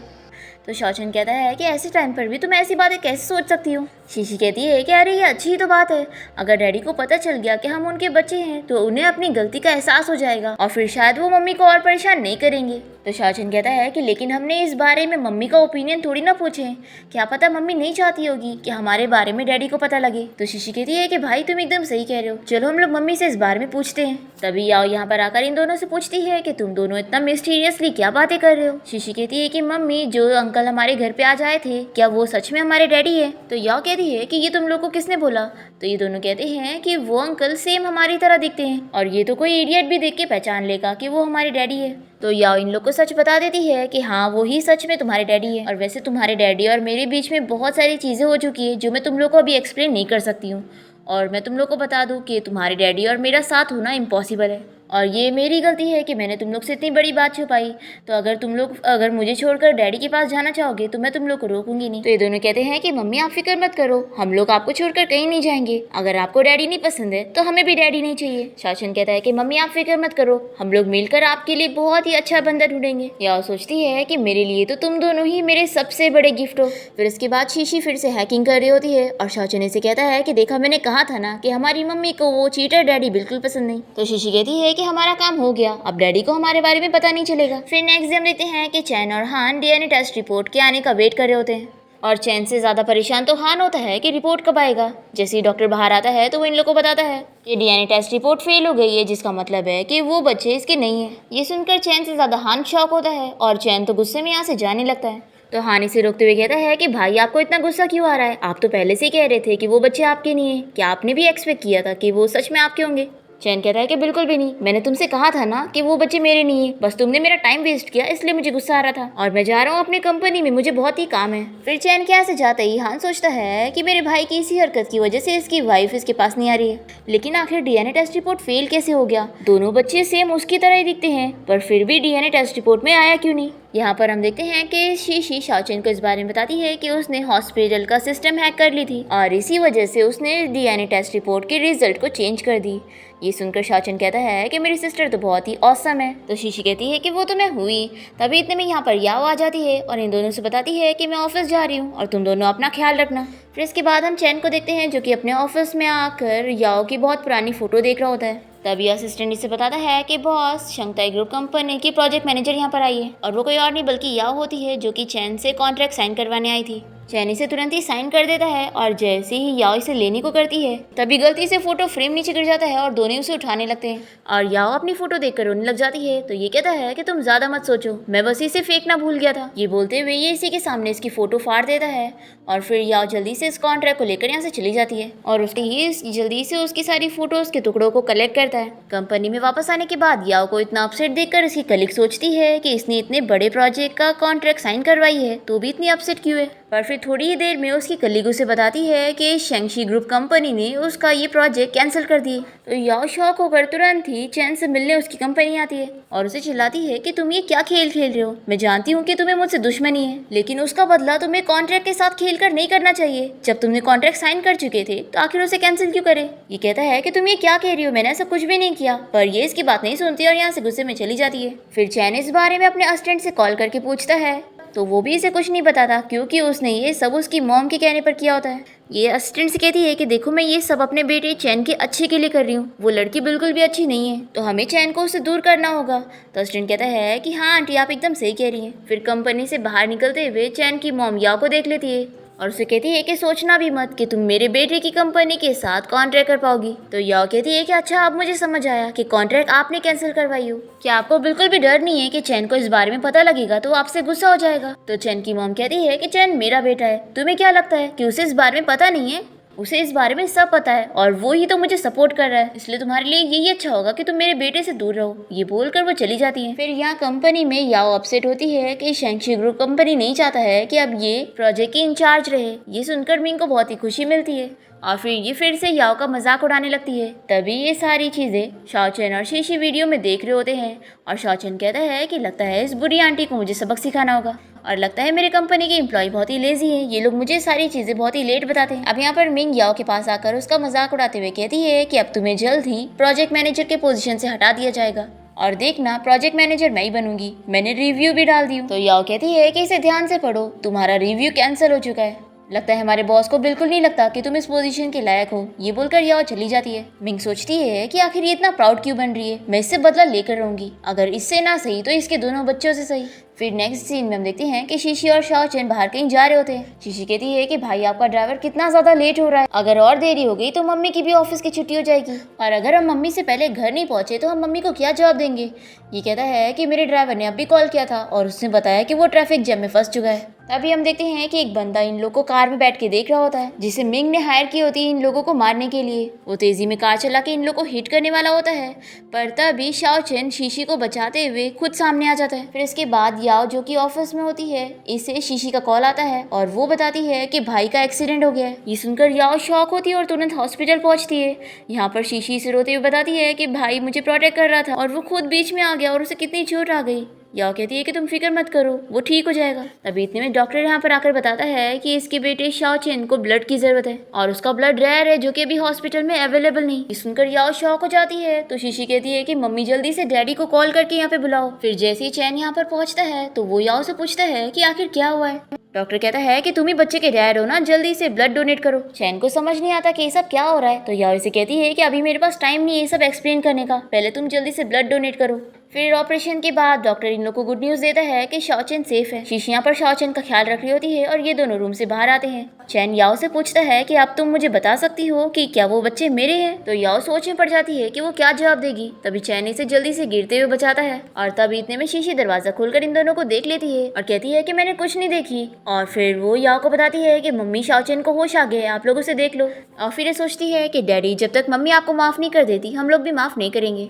Speaker 1: तो शाओचन कहता है कि ऐसे टाइम पर भी तुम ऐसी बातें कैसे सोच सकती हो। शीशी कहती है कि अरे ये अच्छी ही तो बात है, अगर डैडी को पता चल गया कि हम उनके बच्चे हैं तो उन्हें अपनी गलती का एहसास हो जाएगा और फिर शायद वो मम्मी को और परेशान नहीं करेंगे। तो शाओचन कहता है कि लेकिन हमने इस बारे में मम्मी का ओपिनियन थोड़ी ना पूछे, क्या पता मम्मी नहीं चाहती होगी कि हमारे बारे में डैडी को पता लगे। तो शीशी कहती है कि भाई तुम एकदम सही कह रहे हो, चलो हम लोग मम्मी से इस बारे में पूछते हैं। तभी याओ यहाँ पर आकर इन दोनों से पूछती है कि तुम दोनों इतना मिस्टीरियसली क्या बातें कर रहे हो। शीशी कहती है कि मम्मी जो अंकल हमारे घर पे आज आए थे क्या वो सच में हमारे डैडी है। तो याओ कहती है कि ये तुम लोग को किसने बोला। तो ये दोनों कहते हैं कि वो अंकल सेम हमारी तरह दिखते हैं और ये तो कोई इडियट भी देख के पहचान लेगा कि वो हमारे डैडी है। तो याओ इन लोग को सच बता देती है कि हाँ वो ही सच में तुम्हारे डैडी है, और वैसे तुम्हारे डैडी और मेरे बीच में बहुत सारी चीज़ें हो चुकी है जो मैं तुम लोग को अभी एक्सप्लेन नहीं कर सकती हूँ। और मैं तुम लोग को बता दूँ कि तुम्हारे डैडी और मेरा साथ होना इम्पॉसिबल है और ये मेरी गलती है कि मैंने तुम लोग से इतनी बड़ी बात छुपाई। तो अगर मुझे छोड़कर डैडी के पास जाना चाहोगे तो मैं तुम लोग को रोकूंगी नहीं। तो ये दोनों कहते हैं कि मम्मी आप फिक्र मत करो, हम लोग आपको छोड़कर कहीं नहीं जाएंगे। अगर आपको डैडी नहीं पसंद है तो हमें भी डैडी नहीं चाहिए। शाओचन कहता है कि मम्मी आप फिक्र मत करो, हम लोग मिलकर आपके लिए बहुत ही अच्छा बंदा ढूंढेंगे। याओ सोचती है कि मेरे लिए तो तुम दोनों ही मेरे सबसे बड़े गिफ्ट हो। फिर इसके बाद शीशी फिर से हैकिंग कर रही होती है और शाओचन इसे कहता है कि देखा मैंने कहा था ना कि हमारी मम्मी को वो चीटर डैडी बिल्कुल पसंद नहीं। तो शीशी कहती है कि हमारा काम हो गया, अब डैडी को हमारे बारे में पता नहीं चलेगा। फिर नेक्स्ट डे हम देखते हैं कि चैन और हान डीएनए टेस्ट रिपोर्ट के आने का वेट कर रहे होते हैं और चैन से ज़्यादा परेशान तो हान होता है कि रिपोर्ट कब आएगा। जैसे ही डॉक्टर बाहर आता है तो वो इन लोगों को बताता है कि डीएनए टेस्ट रिपोर्ट फेल हो गई है, जिसका मतलब है कि वो बच्चे इसके नहीं है। ये सुनकर चैन से ज़्यादा हान शॉक होता है और चैन तो गुस्से में यहाँ से जाने लगता है। तो हान इसे रोकते हुए कहता है कि भाई आपको इतना गुस्सा क्यों आ रहा है, आप तो पहले से ही कह रहे थे कि वो बच्चे आपके नहीं है, क्या आपने भी एक्सपेक्ट किया था कि वो सच में आपके होंगे। चैन कहता है कि बिल्कुल भी नहीं, मैंने तुमसे कहा था ना कि वो बच्चे मेरे नहीं है, बस तुमने मेरा टाइम वेस्ट किया इसलिए मुझे गुस्सा आ रहा था और मैं जा रहा हूँ अपनी कंपनी में, मुझे बहुत ही काम है। फिर चैन के यहाँ से जाते ही हान सोचता है कि मेरे भाई की इसी हरकत की वजह से इसकी वाइफ इसके पास नहीं आ रही है, लेकिन आखिर डीएनए टेस्ट रिपोर्ट फेल कैसे हो गया। दोनों बच्चे सेम उसकी तरह ही दिखते हैं पर फिर भी डीएनए टेस्ट रिपोर्ट में आया क्यों नहीं। यहाँ पर हम देखते हैं कि शीशी शाओचन को इस बारे में बताती है कि उसने हॉस्पिटल का सिस्टम हैक कर ली थी और इसी वजह से उसने डीएनए टेस्ट रिपोर्ट के रिजल्ट को चेंज कर दी। ये सुनकर शाओचन कहता है कि मेरी सिस्टर तो बहुत ही ऑसम है। तो शीशी कहती है कि वो तो मैं हुई। तभी इतने में यहाँ पर याओ आ जाती है और इन दोनों से बताती है कि मैं ऑफिस जा रही हूँ और तुम दोनों अपना ख्याल रखना। फिर इसके बाद हम चैन को देखते हैं जो कि अपने ऑफिस में आकर याओ की बहुत पुरानी फोटो देख रहा होता है। तभी असिस्टेंट इसे बताता है कि बॉस शंघाई ग्रुप कंपनी की प्रोजेक्ट मैनेजर यहाँ पर आई है और वो कोई और नहीं बल्कि याओ होती है जो कि चैन से कॉन्ट्रैक्ट साइन करवाने आई थी। चैन इसे तुरंत ही साइन कर देता है और जैसे ही याओ इसे लेने को करती है तभी गलती से फोटो फ्रेम नीचे गिर जाता है और दोनों उसे उठाने लगते हैं और याओ अपनी फोटो देखकर रोने लग जाती है। तो ये कहता है कि तुम ज्यादा मत सोचो, मैं बस इसे फेंकना भूल गया था। ये बोलते हुए ये इसी के सामने इसकी फोटो फाड़ देता है और फिर याओ जल्दी से इस कॉन्ट्रैक्ट को लेकर यहाँ से चली जाती है और उसके ही जल्दी से उसकी सारी फोटोज के टुकड़ों को कलेक्ट करता है। कंपनी में वापस आने के बाद याओ को इतना अपसेट देखकर इसकी कलीग सोचती है कि इसने इतने बड़े प्रोजेक्ट का कॉन्ट्रैक्ट साइन करवाई है तो भी इतनी अपसेट क्यों है। पर फिर थोड़ी ही देर में उसकी कलीग उसे बताती है कि शंघाई ग्रुप कंपनी ने उसका ये प्रोजेक्ट कैंसिल कर दिए। तो याओ शॉक होकर तुरंत ही चैन से मिलने उसकी कंपनी आती है और उसे चिल्लाती है कि तुम ये क्या खेल खेल रहे हो, मैं जानती हूँ कि तुम्हें मुझसे दुश्मनी है लेकिन उसका बदला तुम्हें कॉन्ट्रैक्ट के साथ खेल कर नहीं करना चाहिए। जब तुमने कॉन्ट्रैक्ट साइन कर चुके थे तो आखिर उसे कैंसिल क्यों करे। ये कहता है कि तुम ये क्या कह रही हो, मैंने ऐसा कुछ भी नहीं किया। पर ये इसकी बात नहीं सुनती और यहाँ से गुस्से में चली जाती है। फिर चैन इस बारे में अपने असिस्टेंट से कॉल करके पूछता है तो वो भी इसे कुछ नहीं बताता क्योंकि उसने ये सब उसकी मॉम के कहने पर किया होता है। ये असिस्टेंट से कहती है कि देखो मैं ये सब अपने बेटे चैन के अच्छे के लिए कर रही हूँ, वो लड़की बिल्कुल भी अच्छी नहीं है, तो हमें चैन को उससे दूर करना होगा। तो असिस्टेंट कहता है कि हाँ आंटी आप एकदम सही कह रही हैं। फिर कंपनी से बाहर निकलते हुए चैन की मॉम याओ को देख लेती है और उसे कहती है कि सोचना भी मत कि तुम मेरे बेटे की कंपनी के साथ कॉन्ट्रैक्ट कर पाओगी। तो याओ कहती है कि अच्छा अब मुझे समझ आया कि कॉन्ट्रैक्ट आपने कैंसिल करवाई हो। क्या आपको बिल्कुल भी डर नहीं है कि चैन को इस बारे में पता लगेगा तो आपसे गुस्सा हो जाएगा। तो चैन की मॉम कहती है कि चैन मेरा बेटा है, तुम्हें क्या लगता है कि उसे इस बारे में पता नहीं है? उसे इस बारे में सब पता है और वो ही तो मुझे सपोर्ट कर रहा है, इसलिए तुम्हारे लिए यही अच्छा होगा कि तुम मेरे बेटे से दूर रहो। ये बोलकर वो चली जाती है। फिर यहाँ कंपनी में याओ अपसेट होती है कि शैंगशी ग्रुप कंपनी नहीं चाहता है कि अब ये प्रोजेक्ट की इंचार्ज रहे। ये सुनकर मिंग को बहुत ही खुशी मिलती है और फिर से याओ का मजाक उड़ाने लगती है। तभी ये सारी चीजें शाओचेन और शीशी वीडियो में देख रहे होते हैं और शाओचेन कहता है कि लगता है इस बुरी आंटी को मुझे सबक सिखाना होगा और लगता है मेरे कंपनी के एम्प्लॉय बहुत ही लेजी है, ये लोग मुझे सारी चीजें बहुत ही लेट बताते हैं। अब यहाँ पर मिंग याओ के पास आकर उसका मजाक उड़ाते हुए कहती है कि अब तुम्हें जल्द ही प्रोजेक्ट मैनेजर के पोजीशन से हटा दिया जाएगा और देखना प्रोजेक्ट मैनेजर मैं ही बनूंगी, मैंने रिव्यू भी डाल दी हूँ। तो याओ कहती है कि इसे ध्यान से पढ़ो, तुम्हारा रिव्यू कैंसिल हो चुका है। लगता है हमारे बॉस को बिल्कुल नहीं लगता कि तुम इस पोजीशन के लायक हो। ये बोलकर याओ चली जाती है। मिंग सोचती है कि आखिर ये इतना प्राउड क्यों बन रही है, मैं इससे बदला लेकर रहूंगी, अगर इससे ना सही तो इसके दोनों बच्चों से सही। फिर नेक्स्ट सीन में हम देखते हैं कि शीशी और शाओचेन बाहर कहीं जा रहे होते हैं। शीशी कहती है कि भाई आपका ड्राइवर कितना ज्यादा लेट हो रहा है, अगर और देरी हो गई तो मम्मी की भी ऑफिस की छुट्टी हो जाएगी और अगर हम मम्मी से पहले घर नहीं पहुंचे तो हम मम्मी को क्या जवाब देंगे। ये कहता है कि मेरे ड्राइवर ने अभी कॉल किया था और उसने बताया कि वो ट्रैफिक जैम में फंस चुका है। तभी हम देखते हैं कि एक बंदा इन लोगों को कार में बैठ के देख रहा होता है जिसे मिंग ने हायर की होती है इन लोगों को मारने के लिए। वो तेजी में कार चला के इन लोगों को हिट करने वाला होता है पर तभी शाओचेन शीशी को बचाते हुए खुद सामने आ जाता है। फिर इसके बाद याओ जो कि ऑफिस में होती है, इसे शीशी का कॉल आता है और वो बताती है कि भाई का एक्सीडेंट हो गया है। ये सुनकर याओ शॉक होती है और तुरंत हॉस्पिटल पहुंचती है। यहाँ पर शीशी से रोते हुए बताती है कि भाई मुझे प्रोटेक्ट कर रहा था और वो खुद बीच में आ गया और उसे कितनी चोट आ गई। याओ कहती है कि तुम फिक्र मत करो, वो ठीक हो जाएगा। तभी इतने में डॉक्टर यहाँ पर आकर बताता है कि इसके बेटे शाओचेन को ब्लड की जरूरत है और उसका ब्लड रेयर है जो कि अभी हॉस्पिटल में अवेलेबल नहीं। ये सुनकर याओ शॉक हो जाती है। तो शीशी कहती है कि मम्मी जल्दी से डैडी को कॉल करके यहाँ पे बुलाओ। फिर जैसे ही चैन यहाँ पर पहुंचता है तो वो याओ से पूछता है कि आखिर क्या हुआ है। डॉक्टर कहता है कि तुम ही बच्चे के डैड हो ना, जल्दी से ब्लड डोनेट करो। चैन को समझ नहीं आता कि ये सब क्या हो रहा है तो याओ इसे कहती है कि अभी मेरे पास टाइम नहीं है ये सब एक्सप्लेन करने का, पहले तुम जल्दी से ब्लड डोनेट करो। फिर ऑपरेशन के बाद डॉक्टर इन लोग को गुड न्यूज देता है कि शाओचेन सेफ है। शीशी यहाँ पर शाओचेन का ख्याल रख रही होती है और ये दोनों रूम से बाहर आते हैं। चैन याओ से पूछता है कि अब तुम मुझे बता सकती हो कि क्या वो बच्चे मेरे हैं। तो याओ सोच में पड़ जाती है कि वो क्या जवाब देगी। तभी चैन इसे जल्दी से गिरते हुए बचाता है और तभी इतने में शीशी दरवाजा खोलकर इन दोनों को देख लेती है और कहती है कि मैंने कुछ नहीं देखी। और फिर वो याओ को बताती है कि मम्मी शाओचेन को होश आ गया है, आप लोग उसे देख लो। और फिर ये सोचती है कि डैडी जब तक मम्मी आपको माफ नहीं कर देती हम लोग भी माफ नहीं करेंगे।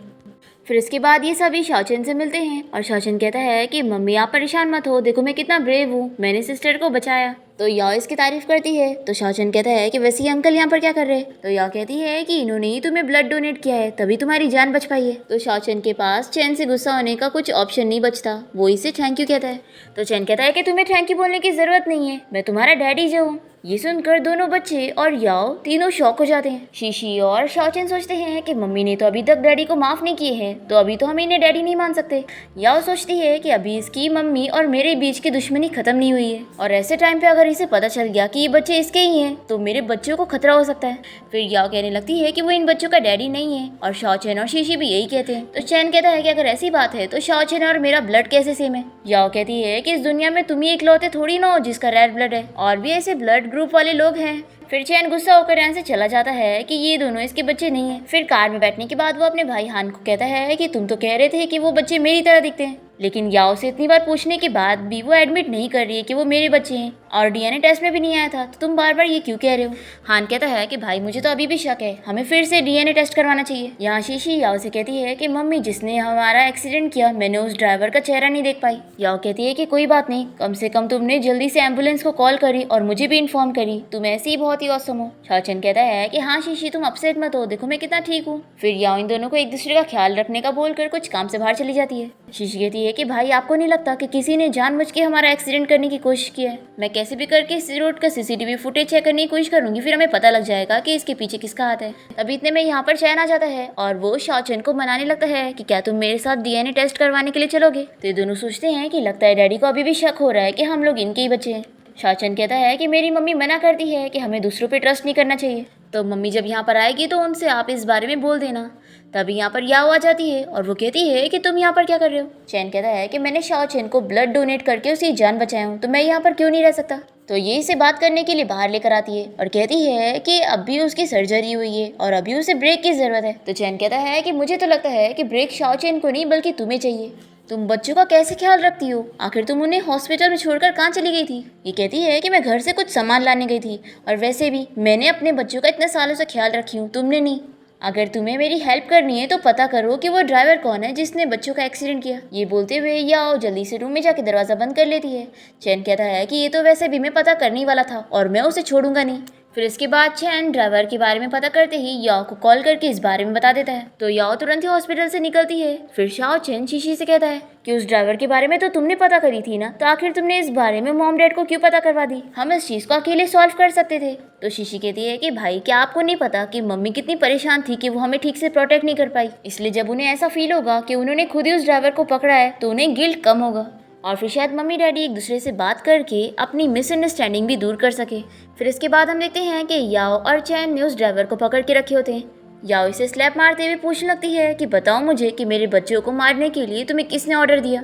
Speaker 1: फिर इसके बाद ये सभी शाओचेन से मिलते हैं और शाओचेन कहता है कि मम्मी आप परेशान मत हो, देखो मैं कितना ब्रेव हूँ, मैंने सिस्टर को बचाया। तो याओ इसकी तारीफ करती है। तो शाओचेन कहता है कि वैसे ही अंकल यहाँ पर क्या कर रहे हैं। तो याओ कहती है कि इन्होंने ही तुम्हें ब्लड डोनेट किया है तभी तुम्हारी जान बच पाई है। तो शाओचेन के पास चैन से गुस्सा होने का कुछ ऑप्शन नहीं बचता, वो इसे थैंक यू कहता है। तो चैन कहता है कि तुम्हें थैंक यू बोलने की जरूरत नहीं है, मैं तुम्हारा डैडी जो हूँ। ये सुनकर दोनों बच्चे और याओ तीनों शॉक हो जाते हैं। शीशी और शाओचेन सोचते हैं कि मम्मी ने तो अभी तक डैडी को माफ नहीं किए हैं तो अभी तो हम इन्हें डैडी नहीं मान सकते। याओ सोचती है कि अभी इसकी मम्मी और मेरे बीच की दुश्मनी खत्म नहीं हुई है और ऐसे टाइम पे अगर इसे पता चल गया कि ये बच्चे इसके ही हैं तो मेरे बच्चों को खतरा हो सकता है। फिर याओ कहने लगती है कि वो इन बच्चों का डैडी नहीं है और शाओचेन और शीशी भी यही कहते हैं। तो चैन कहता है कि अगर ऐसी बात है तो शाओचेन और मेरा ब्लड कैसे सेम है। याओ कहती है कि इस दुनिया में तुम ही इकलौते थोड़ी ना हो जिसका रेड ब्लड है, और भी ऐसे ब्लड ग्रुप वाले लोग हैं। फिर चैन गुस्सा होकर यहाँ से चला जाता है कि ये दोनों इसके बच्चे नहीं है। फिर कार में बैठने के बाद वो अपने भाई हान को कहता है कि तुम तो कह रहे थे कि वो बच्चे मेरी तरह दिखते हैं, लेकिन याओ से इतनी बार पूछने के बाद भी वो एडमिट नहीं कर रही है कि वो मेरे बच्चे हैं और डीएनए टेस्ट में भी नहीं आया था, तो तुम बार बार ये क्यों कह रहे हो। हान कहता है कि भाई मुझे तो अभी भी शक है, हमें फिर से डीएनए टेस्ट करवाना चाहिए। यहाँ शीशी याओ से कहती है कि मम्मी जिसने हमारा एक्सीडेंट किया मैंने उस ड्राइवर का चेहरा नहीं देख पाई। याओ कहती है कि कोई बात नहीं, कम से कम तुमने जल्दी से एम्बुलेंस को कॉल करी और मुझे भी इन्फॉर्म करी, तुम ऐसी ही बहुत ही औसम हो। शाओचेन कहता है कि हाँ शीशी तुम अपसेट मत हो, देखो मैं कितना ठीक हूँ। फिर याओ इन दोनों को एक दूसरे का ख्याल रखने का बोलकर कुछ काम से बाहर चली जाती है। शीशी कहती है कि भाई आपको नहीं लगता कि किसी ने जानबूझ के हमारा एक्सीडेंट करने की कोशिश की है? मैं कैसे भी करके इस रोड का सीसीटीवी फुटेज चेक करने की कोशिश करूंगी, फिर हमें पता लग जाएगा कि इसके पीछे किसका हाथ है। तभी इतने में यहाँ पर चैन आ जाता है और वो शाओचेन को मनाने लगता है कि क्या तुम मेरे साथ डीएनए टेस्ट करवाने के लिए चलोगे। तो ये दोनों सोचते हैं कि लगता है डैडी को अभी भी शक हो रहा है कि हम लोग इनके ही बच्चे हैं। शाओचेन कहता है कि मेरी मम्मी मना करती है कि हमें दूसरों पे ट्रस्ट नहीं करना चाहिए, तो मम्मी जब यहाँ पर आएगी तो उनसे आप इस बारे में बोल देना। तभी यहाँ पर याओ आ जाती है और वो कहती है कि तुम यहाँ पर क्या कर रहे हो। चैन कहता है कि मैंने शाओचेन को ब्लड डोनेट करके उसकी जान बचाया हूँ, तो मैं यहाँ पर क्यों नहीं रह सकता। तो ये इसे बात करने के लिए बाहर लेकर आती है और कहती है कि अभी उसकी सर्जरी हुई है और अभी उसे ब्रेक की ज़रूरत है। तो चैन कहता है कि मुझे तो लगता है कि ब्रेक शाओचेन को नहीं बल्कि तुम्हें चाहिए। तुम बच्चों का कैसे ख्याल रखती हो? आखिर तुम उन्हें हॉस्पिटल में छोड़कर कहाँ चली गई थी? ये कहती है कि मैं घर से कुछ सामान लाने गई थी और वैसे भी मैंने अपने बच्चों का इतने सालों से ख्याल रखी हूँ, तुमने नहीं। अगर तुम्हें मेरी हेल्प करनी है तो पता करो कि वो ड्राइवर कौन है जिसने बच्चों का एक्सीडेंट किया। ये बोलते हुए याओ जल्दी से रूम में जाके दरवाज़ा बंद कर लेती है। चैन कहता है कि ये तो वैसे भी मैं पता करने वाला था और मैं उसे छोड़ूंगा नहीं। फिर इसके बाद चैन ड्राइवर के बारे में पता करते ही याओ को कॉल करके इस बारे में बता देता है। तो याओ तुरंत ही हॉस्पिटल से निकलती है। फिर शाओचेन शीशी से कहता है कि उस ड्राइवर के बारे में तो तुमने पता करी थी ना, तो आखिर तुमने इस बारे में मॉम डैड को क्यों पता करवा दी? हम इस चीज़ को अकेले सॉल्व कर सकते थे। तो शीशी कहती है कि भाई क्या आपको नहीं पता कि मम्मी कितनी परेशान थी कि वो हमें ठीक से प्रोटेक्ट नहीं कर पाई, इसलिए जब उन्हें ऐसा फील होगा कि उन्होंने खुद ही उस ड्राइवर को पकड़ा है तो उन्हें गिल्ट कम होगा और फिर शायद मम्मी डैडी एक दूसरे से बात करके अपनी मिसअंडरस्टैंडिंग भी दूर कर सके। फिर इसके बाद हम देखते हैं कि याओ और चैन ने उस ड्राइवर को पकड़ के रखे होते हैं। याओ इसे स्लैप मारते हुए पूछने लगती है कि बताओ मुझे कि मेरे बच्चों को मारने के लिए तुम्हें किसने ऑर्डर दिया।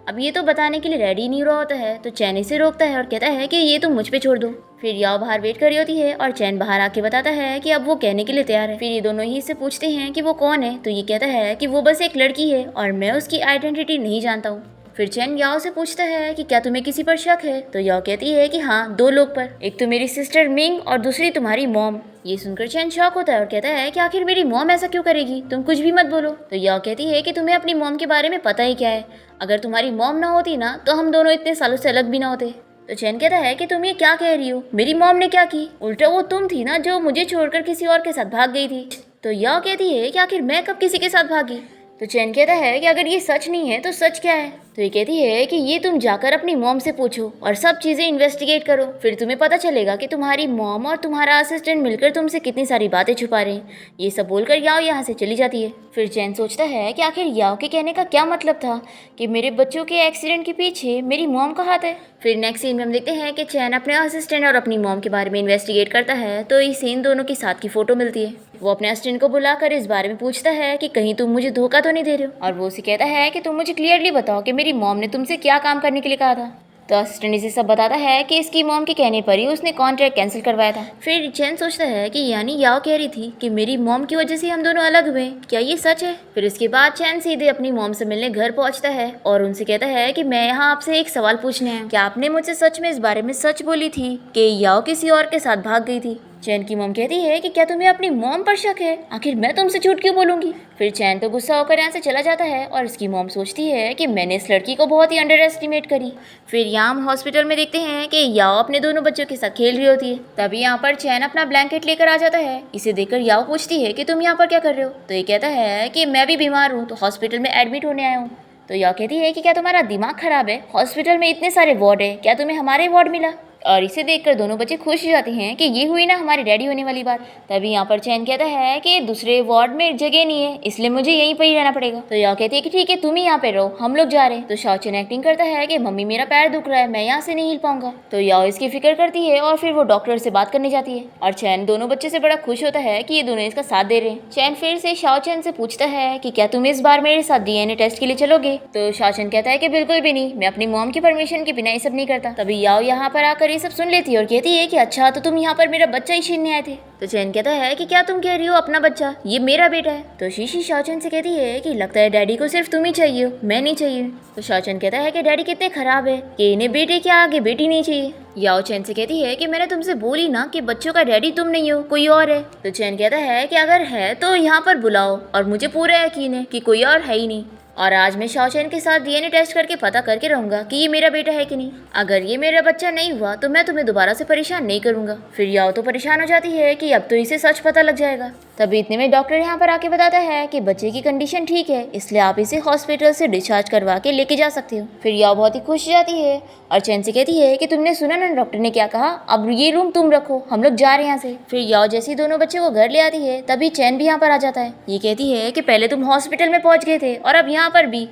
Speaker 1: अब ये तो बताने के लिए रेडी नहीं रहा होता है, तो चैन इसे रोकता है और कहता है कि ये तुम मुझ पे छोड़ दो। फिर याओ बाहर वेट कर रही होती है और चैन बाहर आके बताता है कि अब वो कहने के लिए तैयार है। फिर ये दोनों ही इससे पूछते हैं कि वो कौन है, तो ये कहता है कि वो बस एक लड़की है और मैं उसकी आइडेंटिटी नहीं जानता हूँ। फिर चैन याओ से पूछता है कि क्या तुम्हें किसी पर शक है, तो याओ कहती है कि हाँ, दो लोग पर, एक तो मेरी सिस्टर मिंग और दूसरी तुम्हारी मॉम। ये सुनकर चैन शॉक होता है और कहता है कि आखिर मेरी मॉम ऐसा क्यों करेगी, तुम कुछ भी मत बोलो। तो याओ कहती है कि तुम्हें अपनी मॉम के बारे में पता ही क्या है, अगर तुम्हारी मॉम ना होती ना तो हम दोनों इतने सालों से अलग भी ना होते। तो चैन कहता है कि तुम ये क्या कह रही हो, मेरी मॉम ने क्या की, उल्टा वो तुम थी ना जो मुझे छोड़कर किसी और के साथ भाग गई थी। तो याओ कहती है कि आखिर मैं कब किसी के साथ भागी। तो चैन कहता है कि अगर ये सच नहीं है तो सच क्या है। तो ये कहती है कि ये तुम जाकर अपनी मॉम से पूछो और सब चीज़ें इन्वेस्टिगेट करो, फिर तुम्हें पता चलेगा कि तुम्हारी मॉम और तुम्हारा असिस्टेंट मिलकर तुमसे कितनी सारी बातें छुपा रहे हैं। ये सब बोलकर याओ यहाँ से चली जाती है। फिर चैन सोचता है कि आखिर याओ के कहने का क्या मतलब था कि मेरे बच्चों के एक्सीडेंट के पीछे मेरी मॉम का हाथ है। फिर नेक्स्ट सीन में हम देखते हैं कि चैन अपने असिस्टेंट और अपनी मॉम के बारे में इन्वेस्टिगेट करता है, तो इस सीन दोनों की साथ की फ़ोटो मिलती है। वो अपने असिस्टेंट को बुलाकर इस बारे में पूछता है कि कहीं तुम मुझे धोखा तो नहीं दे रहे हो, और वो उसे कहता है कि तुम मुझे क्लियरली बताओ कि मेरी मॉम ने तुमसे क्या काम करने के लिए कहा था। तो असिस्टेंट इसे सब बताता है कि इसकी मॉम के कहने पर ही उसने कॉन्ट्रैक्ट कैंसिल करवाया था। फिर चैन सोचता है कि यानी याओ कह रही थी कि मेरी मॉम की वजह से हम दोनों अलग हुए, क्या ये सच है। फिर इसके बाद चैन सीधे अपनी मॉम से मिलने घर पहुंचता है और उनसे कहता है कि मैं यहाँ आपसे एक सवाल पूछने हैं, क्या आपने मुझसे सच में इस बारे में सच बोली थी कि याओ किसी और के साथ भाग गई थी। चैन की मॉम कहती है कि क्या तुम्हें अपनी मॉम पर शक है, आखिर मैं तुमसे झूठ क्यों बोलूंगी। फिर चैन तो गुस्सा होकर यहाँ से चला जाता है और इसकी मॉम सोचती है कि मैंने इस लड़की को बहुत ही अंडर एस्टिमेट करी। फिर यहाँ हम हॉस्पिटल में देखते हैं कि याओ अपने दोनों बच्चों के साथ खेल रही होती है। तभी यहाँ पर चैन अपना ब्लैंकेट लेकर आ जाता है। इसे देखकर याओ पूछती है कि तुम यहाँ पर क्या कर रहे हो। तो ये कहता है कि मैं भी बीमार हूँ, तो हॉस्पिटल में एडमिट होने आया हूँ। तो याओ कहती है कि क्या तुम्हारा दिमाग खराब है, हॉस्पिटल में इतने सारे वार्ड है, क्या तुम्हें हमारे वार्ड मिला। और इसे देखकर दोनों बच्चे खुश हो जाते हैं कि ये हुई ना हमारे डैडी होने वाली बात। तभी यहाँ पर चैन कहता है कि दूसरे वार्ड में जगह नहीं है, इसलिए मुझे यहीं पर ही रहना पड़ेगा। तो याओ कहती है कि ठीक है, तुम ही यहाँ पे रहो, हम लोग जा रहे हैं। तो शाओचेन एक्टिंग करता है कि मम्मी मेरा पैर दुख रहा है, मैं यहाँ से नहीं हिल पाऊंगा। तो याओ इसकी फिक्र करती है और फिर वो डॉक्टर से बात करने जाती है और चैन दोनों बच्चे से बड़ा खुश होता है कि ये दोनों इसका साथ दे रहे हैं। चैन फिर से शाओचेन से पूछता है कि क्या तुम इस बार मेरे साथ डीएनए टेस्ट के लिए चलोगे। तो शाओचेन कहता है कि बिल्कुल भी नहीं, मैं अपनी मॉम की परमिशन के बिना ये सब नहीं करता। तभी याओ यहाँ पर आकर ये सब सुन लेती है और कहती है कि अच्छा, तो तुम यहाँ पर मेरा बच्चा ही छीनने आए थे। तो चैन कहता है कि क्या तुम कह रही हो अपना बच्चा, ये मेरा बेटा है। तो शीशी शाओचेन से कहती है कि लगता है डैडी को सिर्फ तुम ही चाहिए हो, मैं नहीं चाहिए। तो शाओचेन कहता है कि डैडी कितने खराब है कि इन्हें बेटे के आगे बेटी नहीं चाहिए। याओ चैन से कहती है कि मैंने तुमसे बोली ना कि बच्चों का डैडी तुम नहीं हो, कोई और है। तो चैन कहता है कि अगर है तो यहाँ पर बुलाओ, और मुझे पूरा यकीन है कि कोई और है ही नहीं, और आज मैं शाओचेन के साथ डीएनए टेस्ट करके पता करके रहूंगा कि ये मेरा बेटा है कि नहीं। अगर ये मेरा बच्चा नहीं हुआ तो मैं तुम्हें दोबारा से परेशान नहीं करूंगा। फिर याओ तो परेशान हो जाती है कि अब तो इसे सच पता लग जाएगा। तभी इतने में डॉक्टर यहाँ पर आके बताता है कि बच्चे की कंडीशन ठीक है, इसलिए आप इसे हॉस्पिटल से डिस्चार्ज करवा के लेके जा सकते हो। फिर याओ बहुत ही खुश हो जाती है और चैन से कहती है कि तुमने सुना ना डॉक्टर ने क्या कहा, अब ये रूम तुम रखो, हम लोग जा रहे हैं यहाँ से। फिर याओ जैसे ही दोनों बच्चे को घर ले आती है तभी चैन भी यहाँ पर आ जाता है। ये कहती है कि पहले तुम हॉस्पिटल में पहुँच गए थे और अब यहाँ पर भी।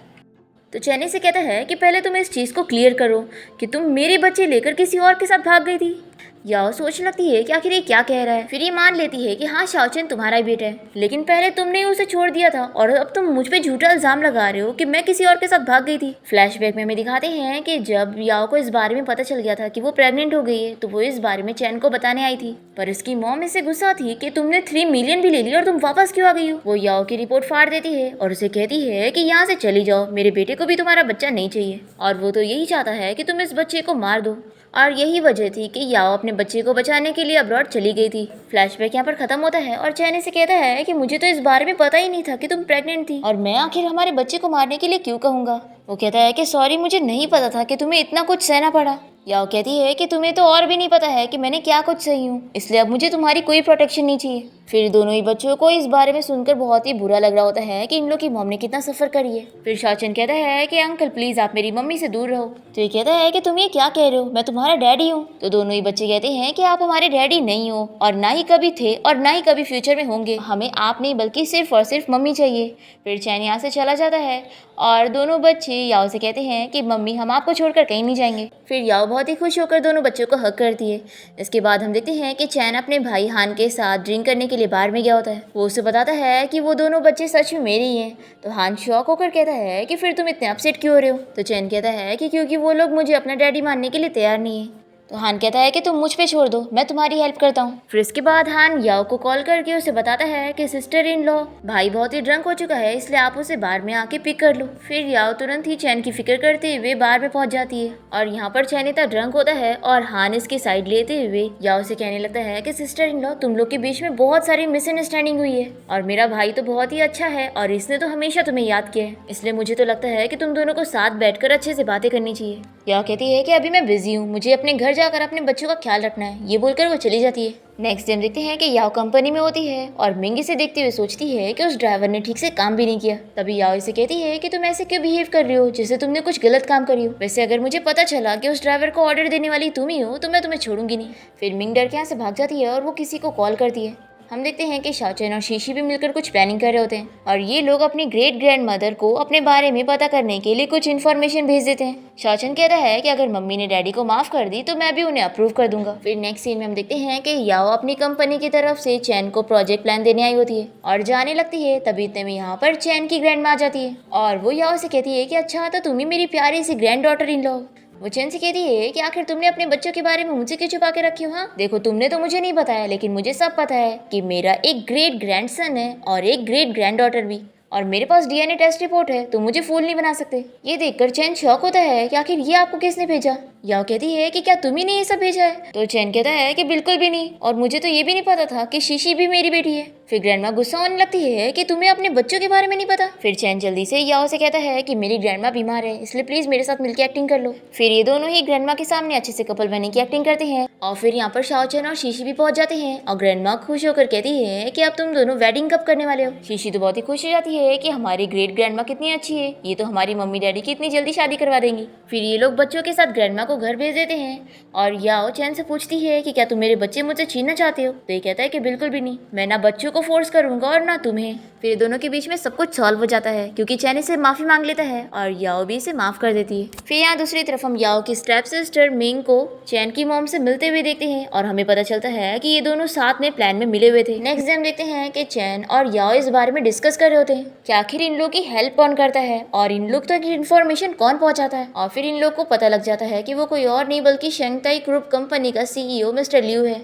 Speaker 1: तो चैनी से कहता है कि पहले तुम इस चीज़ को क्लियर करो कि तुम मेरे बच्चे लेकर किसी और के साथ भाग गई थी। याओ सोचने लगती है कि आखिर ये क्या कह रहा है। फिर ये मान लेती है कि हाँ शाओचेन तुम्हारा ही बेटा है, लेकिन पहले तुमने ही उसे छोड़ दिया था और अब तुम मुझ पे झूठा इल्जाम लगा रहे हो कि मैं किसी और के साथ भाग गई थी। फ्लैशबैक में हमें दिखाते हैं कि जब याओ को इस बारे में पता चल गया था कि वो प्रेग्नेंट हो गई है तो वो इस बारे में चैन को बताने आई थी, पर उसकी मॉम इससे गुस्सा थी कि तुमने 3 मिलियन भी ले लिया और तुम वापस क्यों आ गई हो। वो याओ की रिपोर्ट फाड़ देती है और उसे कहती है कि यहाँ से चली जाओ, मेरे बेटे को भी तुम्हारा बच्चा नहीं चाहिए और वो तो यही चाहता है कि तुम इस बच्चे को मार दो। और यही वजह थी कि याओ अपने बच्चे को बचाने के लिए अब्रॉड चली गई थी। फ्लैशबैक यहाँ पर खत्म होता है और चैनी से कहता है कि मुझे तो इस बारे में पता ही नहीं था कि तुम प्रेग्नेंट थी और मैं आखिर हमारे बच्चे को मारने के लिए क्यों कहूँगा। वो कहता है कि सॉरी, मुझे नहीं पता था कि तुम्हें इतना कुछ सहना पड़ा। याओ कहती है कि तुम्हें तो और भी नहीं पता है कि मैंने क्या कुछ सही हूँ, इसलिए अब मुझे तुम्हारी कोई प्रोटेक्शन नहीं चाहिए। फिर दोनों ही बच्चों को इस बारे में सुनकर बहुत ही बुरा लग रहा होता है कि इन लोग की मॉम ने कितना सफर करी है। फिर शाओचेन कहता है कि अंकल प्लीज आप मेरी मम्मी से दूर रहो। तो ये कहता है कि तुम ये क्या कह रहे हो, मैं तुम्हारा डैडी हूँ। तो दोनों ही बच्चे कहते हैं कि आप हमारे डैडी नहीं हो और ना ही कभी थे और ना ही कभी फ्यूचर में होंगे, हमें आप नहीं बल्कि सिर्फ और सिर्फ मम्मी चाहिए। फिर चैन यहाँ से चला जाता है और दोनों बच्चे याओ से कहते हैं कि मम्मी हम आपको छोड़कर कहीं नहीं जाएंगे। फिर याओ बहुत ही खुश होकर दोनों बच्चों को हक करती है। इसके बाद हम देखते हैं कि चैन अपने भाई हान के साथ ड्रिंक करने के लिए बार में गया होता है। वो उसे बताता है कि वो दोनों बच्चे सच में मेरे ही हैं। तो हान शॉक होकर कहता है कि फिर तुम इतने अपसेट क्यों हो रहे हो। तो चैन कहता है कि क्योंकि वो लोग मुझे अपना डैडी मानने के लिए तैयार नहीं है। तो हान कहता है कि तुम मुझ पे छोड़ दो, मैं तुम्हारी हेल्प करता हूँ। फिर इसके बाद हान याओ को कॉल करके उसे बताता है कि सिस्टर इन लॉ भाई बहुत ही ड्रंक हो चुका है, इसलिए आप उसे बार में आके पिक कर लो। फिर याओ तुरंत ही चैन की फिक्र करते हुए बार में पहुंच जाती है और यहाँ पर चैन इतना ड्रंक होता है और हान इसकी साइड लेते हुए याओ से कहने लगता है कि सिस्टर इन लॉ तुम लोग के बीच में बहुत सारी मिसअंडरस्टैंडिंग हुई है और मेरा भाई तो बहुत ही अच्छा है और इसने तो हमेशा तुम्हें याद किया है, इसलिए मुझे तो लगता है कि तुम दोनों को साथ बैठकर अच्छे से बातें करनी चाहिए। याओ कहती है कि अभी मैं बिजी हूँ, मुझे अपने घर जाकर अपने बच्चों का ख्याल रखना है। ये बोलकर वो चली जाती है। नेक्स्ट डे हम देखते हैं कि याओ कंपनी में होती है और मिंगी से देखते हुए सोचती है कि उस ड्राइवर ने ठीक से काम भी नहीं किया। तभी याओ इसे कहती है कि तुम ऐसे क्यों बिहेव कर रही हो जैसे तुमने कुछ गलत काम करी हो। वैसे अगर मुझे पता चला कि उस ड्राइवर को ऑर्डर देने वाली तुम ही हो तो मैं तुम्हें छोड़ूंगी नहीं। फिर मिंग डर के यहाँ से भाग जाती है और वो किसी को कॉल करती है। हम देखते हैं कि शाओचेन और शीशी भी मिलकर कुछ प्लानिंग कर रहे होते हैं और ये लोग अपनी ग्रेट ग्रैंड मदर को अपने बारे में पता करने के लिए कुछ इन्फॉर्मेशन भेज देते हैं। शाओचेन कहता है कि अगर मम्मी ने डैडी को माफ कर दी तो मैं भी उन्हें अप्रूव कर दूंगा। फिर नेक्स्ट सीन में हम देखते हैं कि याओ अपनी कंपनी की तरफ से चैन को प्रोजेक्ट प्लान देने आई होती है और जाने लगती है। तभी इतने में यहाँ पर चैन की ग्रैंड माँ आ जाती है और वो याओ से कहती है कि अच्छा तो तुम ही मेरी प्यारी सी ग्रैंड डॉटर इन लो। वो चैन से कहती है कि आखिर तुमने अपने बच्चों के बारे में मुझसे क्यों छुपा के रखी हो। हाँ देखो तुमने तो मुझे नहीं बताया लेकिन मुझे सब पता है कि मेरा एक ग्रेट ग्रैंडसन है और एक ग्रेट ग्रैंड डॉटर भी और मेरे पास डीएनए टेस्ट रिपोर्ट है, तो मुझे फूल नहीं बना सकते। ये देखकर चैन शॉक होता है कि आखिर ये आपको किसने भेजा। याओ कहती है कि क्या तुम ही ने ये सब भेजा है। तो चैन कहता है कि बिल्कुल भी नहीं और मुझे तो ये भी नहीं पता था कि शीशी भी मेरी बेटी है। फिर ग्रैंडमा गुस्सा होने लगती है कि तुम्हें अपने बच्चों के बारे में नहीं पता। फिर चैन जल्दी से याओ से कहता है कि मेरी ग्रैंडमा बीमार है इसलिए प्लीज मेरे साथ मिलकर एक्टिंग कर लो। फिर ये दोनों ही ग्रैंडमा के सामने अच्छे से कपल बनने की एक्टिंग करते हैं और फिर यहाँ पर शाओचेन और शीशी भी पहुंच जाते हैं और ग्रैंडमा खुश होकर कहती है कि अब तुम दोनों वेडिंग कब करने वाले हो। शीशी तो बहुत ही खुश हो जाती है कि हमारी ग्रेट ग्रैंडमा कितनी अच्छी है, ये तो हमारी मम्मी डैडी की इतनी जल्दी शादी करवा देंगी। फिर ये लोग बच्चों के साथ ग्रैंडमा को घर भेज देते हैं और याओ चैन से पूछती है कि क्या तुम मेरे बच्चे मुझसे छीनना चाहते हो। तो ये कहता है कि बिल्कुल भी नहीं, मैं ना बच्चों को फोर्स करूंगा और ना तुम्हें। फिर दोनों के बीच में सब कुछ सॉल्व हो जाता है क्योंकि चैन इसे माफी मांग लेता है और याओ भी इसे माफ कर देती है। फिर यहाँ दूसरी तरफ हम याओ की स्टेप सिस्टर मिंग को चैन की मॉम से मिलते हुए देखते हैं और हमें पता चलता है कि ये दोनों साथ में प्लान में मिले हुए थे। नेक्स्ट डे हम देखते हैं कि चैन और याओ इस बारे में डिस्कस कर रहे होते हैं कि आखिर इन लोग की हेल्प कौन करता है और इन लोग तक इन्फॉर्मेशन कौन पहुंचाता है। और फिर इन लोग को पता लग जाता है कि वो कोई और नहीं बल्कि शंघाई ग्रुप कंपनी का सीईओ मिस्टर लिू है।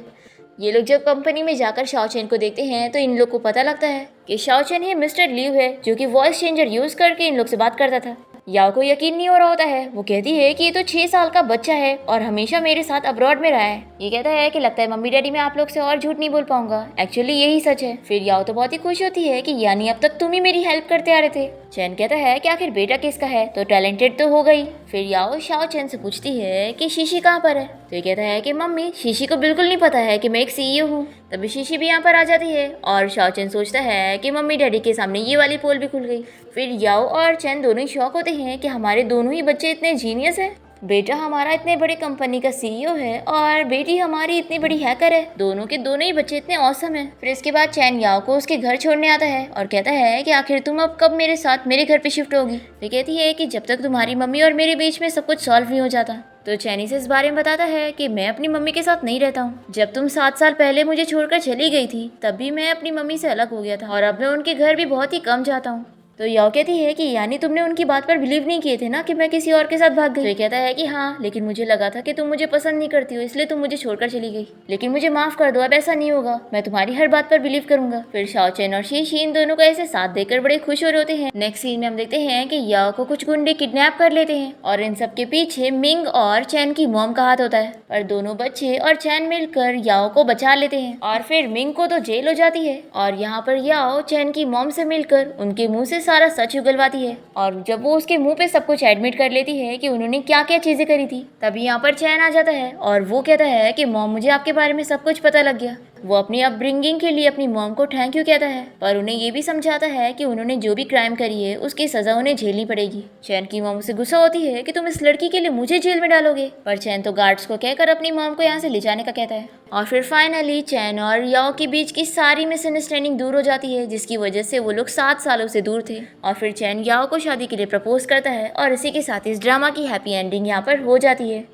Speaker 1: ये लोग जब कंपनी में जाकर शाओचेन को देखते हैं तो इन लोग को पता लगता है कि शाओचेन ही मिस्टर लिू है जो कि वॉइस चेंजर यूज करके इन लोग से बात करता था। याओ को यकीन नहीं हो रहा होता है। वो कहती है कि ये तो 6 साल का बच्चा है और हमेशा मेरे साथ अब्रॉड में रहा है। ये कहता है कि लगता है मम्मी डैडी मैं आप लोग से और झूठ नहीं बोल पाऊंगा, एक्चुअली यही सच है। फिर याओ तो बहुत ही खुश होती है कि यानी अब तक तुम ही मेरी हेल्प करते आ रहे थे। चैन कहता है कि आखिर बेटा किसका है, तो टैलेंटेड तो हो गई। फिर याओ शाओ चैन से पूछती है कि शीशी कहाँ पर है। तो ये कहता है कि मम्मी शीशी को बिल्कुल नहीं पता है कि मैं एक सीईओ हूँ। तभी शीशी भी यहाँ पर आ जाती है और शाओ चैन सोचता है कि मम्मी डैडी के सामने ये वाली पोल भी खुल गई। फिर याओ और चैन दोनों ही शॉक होते हैं कि हमारे दोनों ही बच्चे इतने जीनियस हैं। बेटा हमारा इतने बड़े कंपनी का सीईओ है और बेटी हमारी इतनी बड़ी हैकर है। दोनों के दोनों ही बच्चे इतने औसम हैं। फिर इसके बाद चैन याओ को उसके घर छोड़ने आता है और कहता है कि आखिर तुम अब कब मेरे साथ मेरे घर पे शिफ्ट होगी। वे कहती है कि जब तक तुम्हारी मम्मी और मेरे बीच में सब कुछ सॉल्व नहीं हो जाता। तो चैनी से इस बारे में बताता है कि मैं अपनी मम्मी के साथ नहीं रहता हूँ। जब तुम 7 साल पहले मुझे छोड़कर चली गई थी तब भी मैं अपनी मम्मी से अलग हो गया था और अब मैं उनके घर भी बहुत ही कम जाता हूँ। तो याओ कहती है कि यानी तुमने उनकी बात पर बिलीव नहीं किए थे ना कि मैं किसी और के साथ भाग गई। तो ये कहता है कि हाँ, लेकिन मुझे लगा था कि तुम मुझे पसंद नहीं करती हो इसलिए तुम मुझे छोड़कर चली गई। लेकिन मुझे माफ कर दो, अब ऐसा नहीं होगा, मैं तुम्हारी हर बात पर बिलीव करूंगा। फिर शाओ चैन और शी इन दोनों को ऐसे साथ देकर बड़े खुश हो रहे होते हैं। नेक्स्ट सीन में हम देखते हैं कि याओ को कुछ गुंडे किडनैप कर लेते हैं और इन सब के पीछे मिंग और चैन की मॉम का हाथ होता है। पर दोनों बच्चे और चैन मिलकर याओ को बचा लेते हैं और फिर मिंग को तो जेल हो जाती है और यहाँ पर याओ चैन की मॉम से मिलकर उनके मुंह से सारा सच उगलवाती है। और जब वो उसके मुंह पे सब कुछ एडमिट कर लेती है कि उन्होंने क्या क्या चीजें करी थी, तभी यहाँ पर चैन आ जाता है और वो कहता है कि मॉम मुझे आपके बारे में सब कुछ पता लग गया। वो अपनी अपब्रिंगिंग के लिए अपनी मॉम को थैंक यू कहता है पर उन्हें ये भी समझाता है कि उन्होंने जो भी क्राइम करी है उसकी सजा उन्हें झेलनी पड़ेगी। चैन की मॉम से गुस्सा होती है कि तुम इस लड़की के लिए मुझे जेल में डालोगे, पर चैन तो गार्ड्स को कहकर अपनी मॉम को यहाँ से ले जाने का कहता है। और फिर फाइनली चैन और याओ के बीच की सारी मिसअंडरस्टैंडिंग दूर हो जाती है जिसकी वजह से वो लोग 7 सालों से दूर थे। और फिर चैन याओ को शादी के लिए प्रपोज करता है और इसी के साथ इस ड्रामा की हैप्पी एंडिंग यहाँ पर हो जाती है।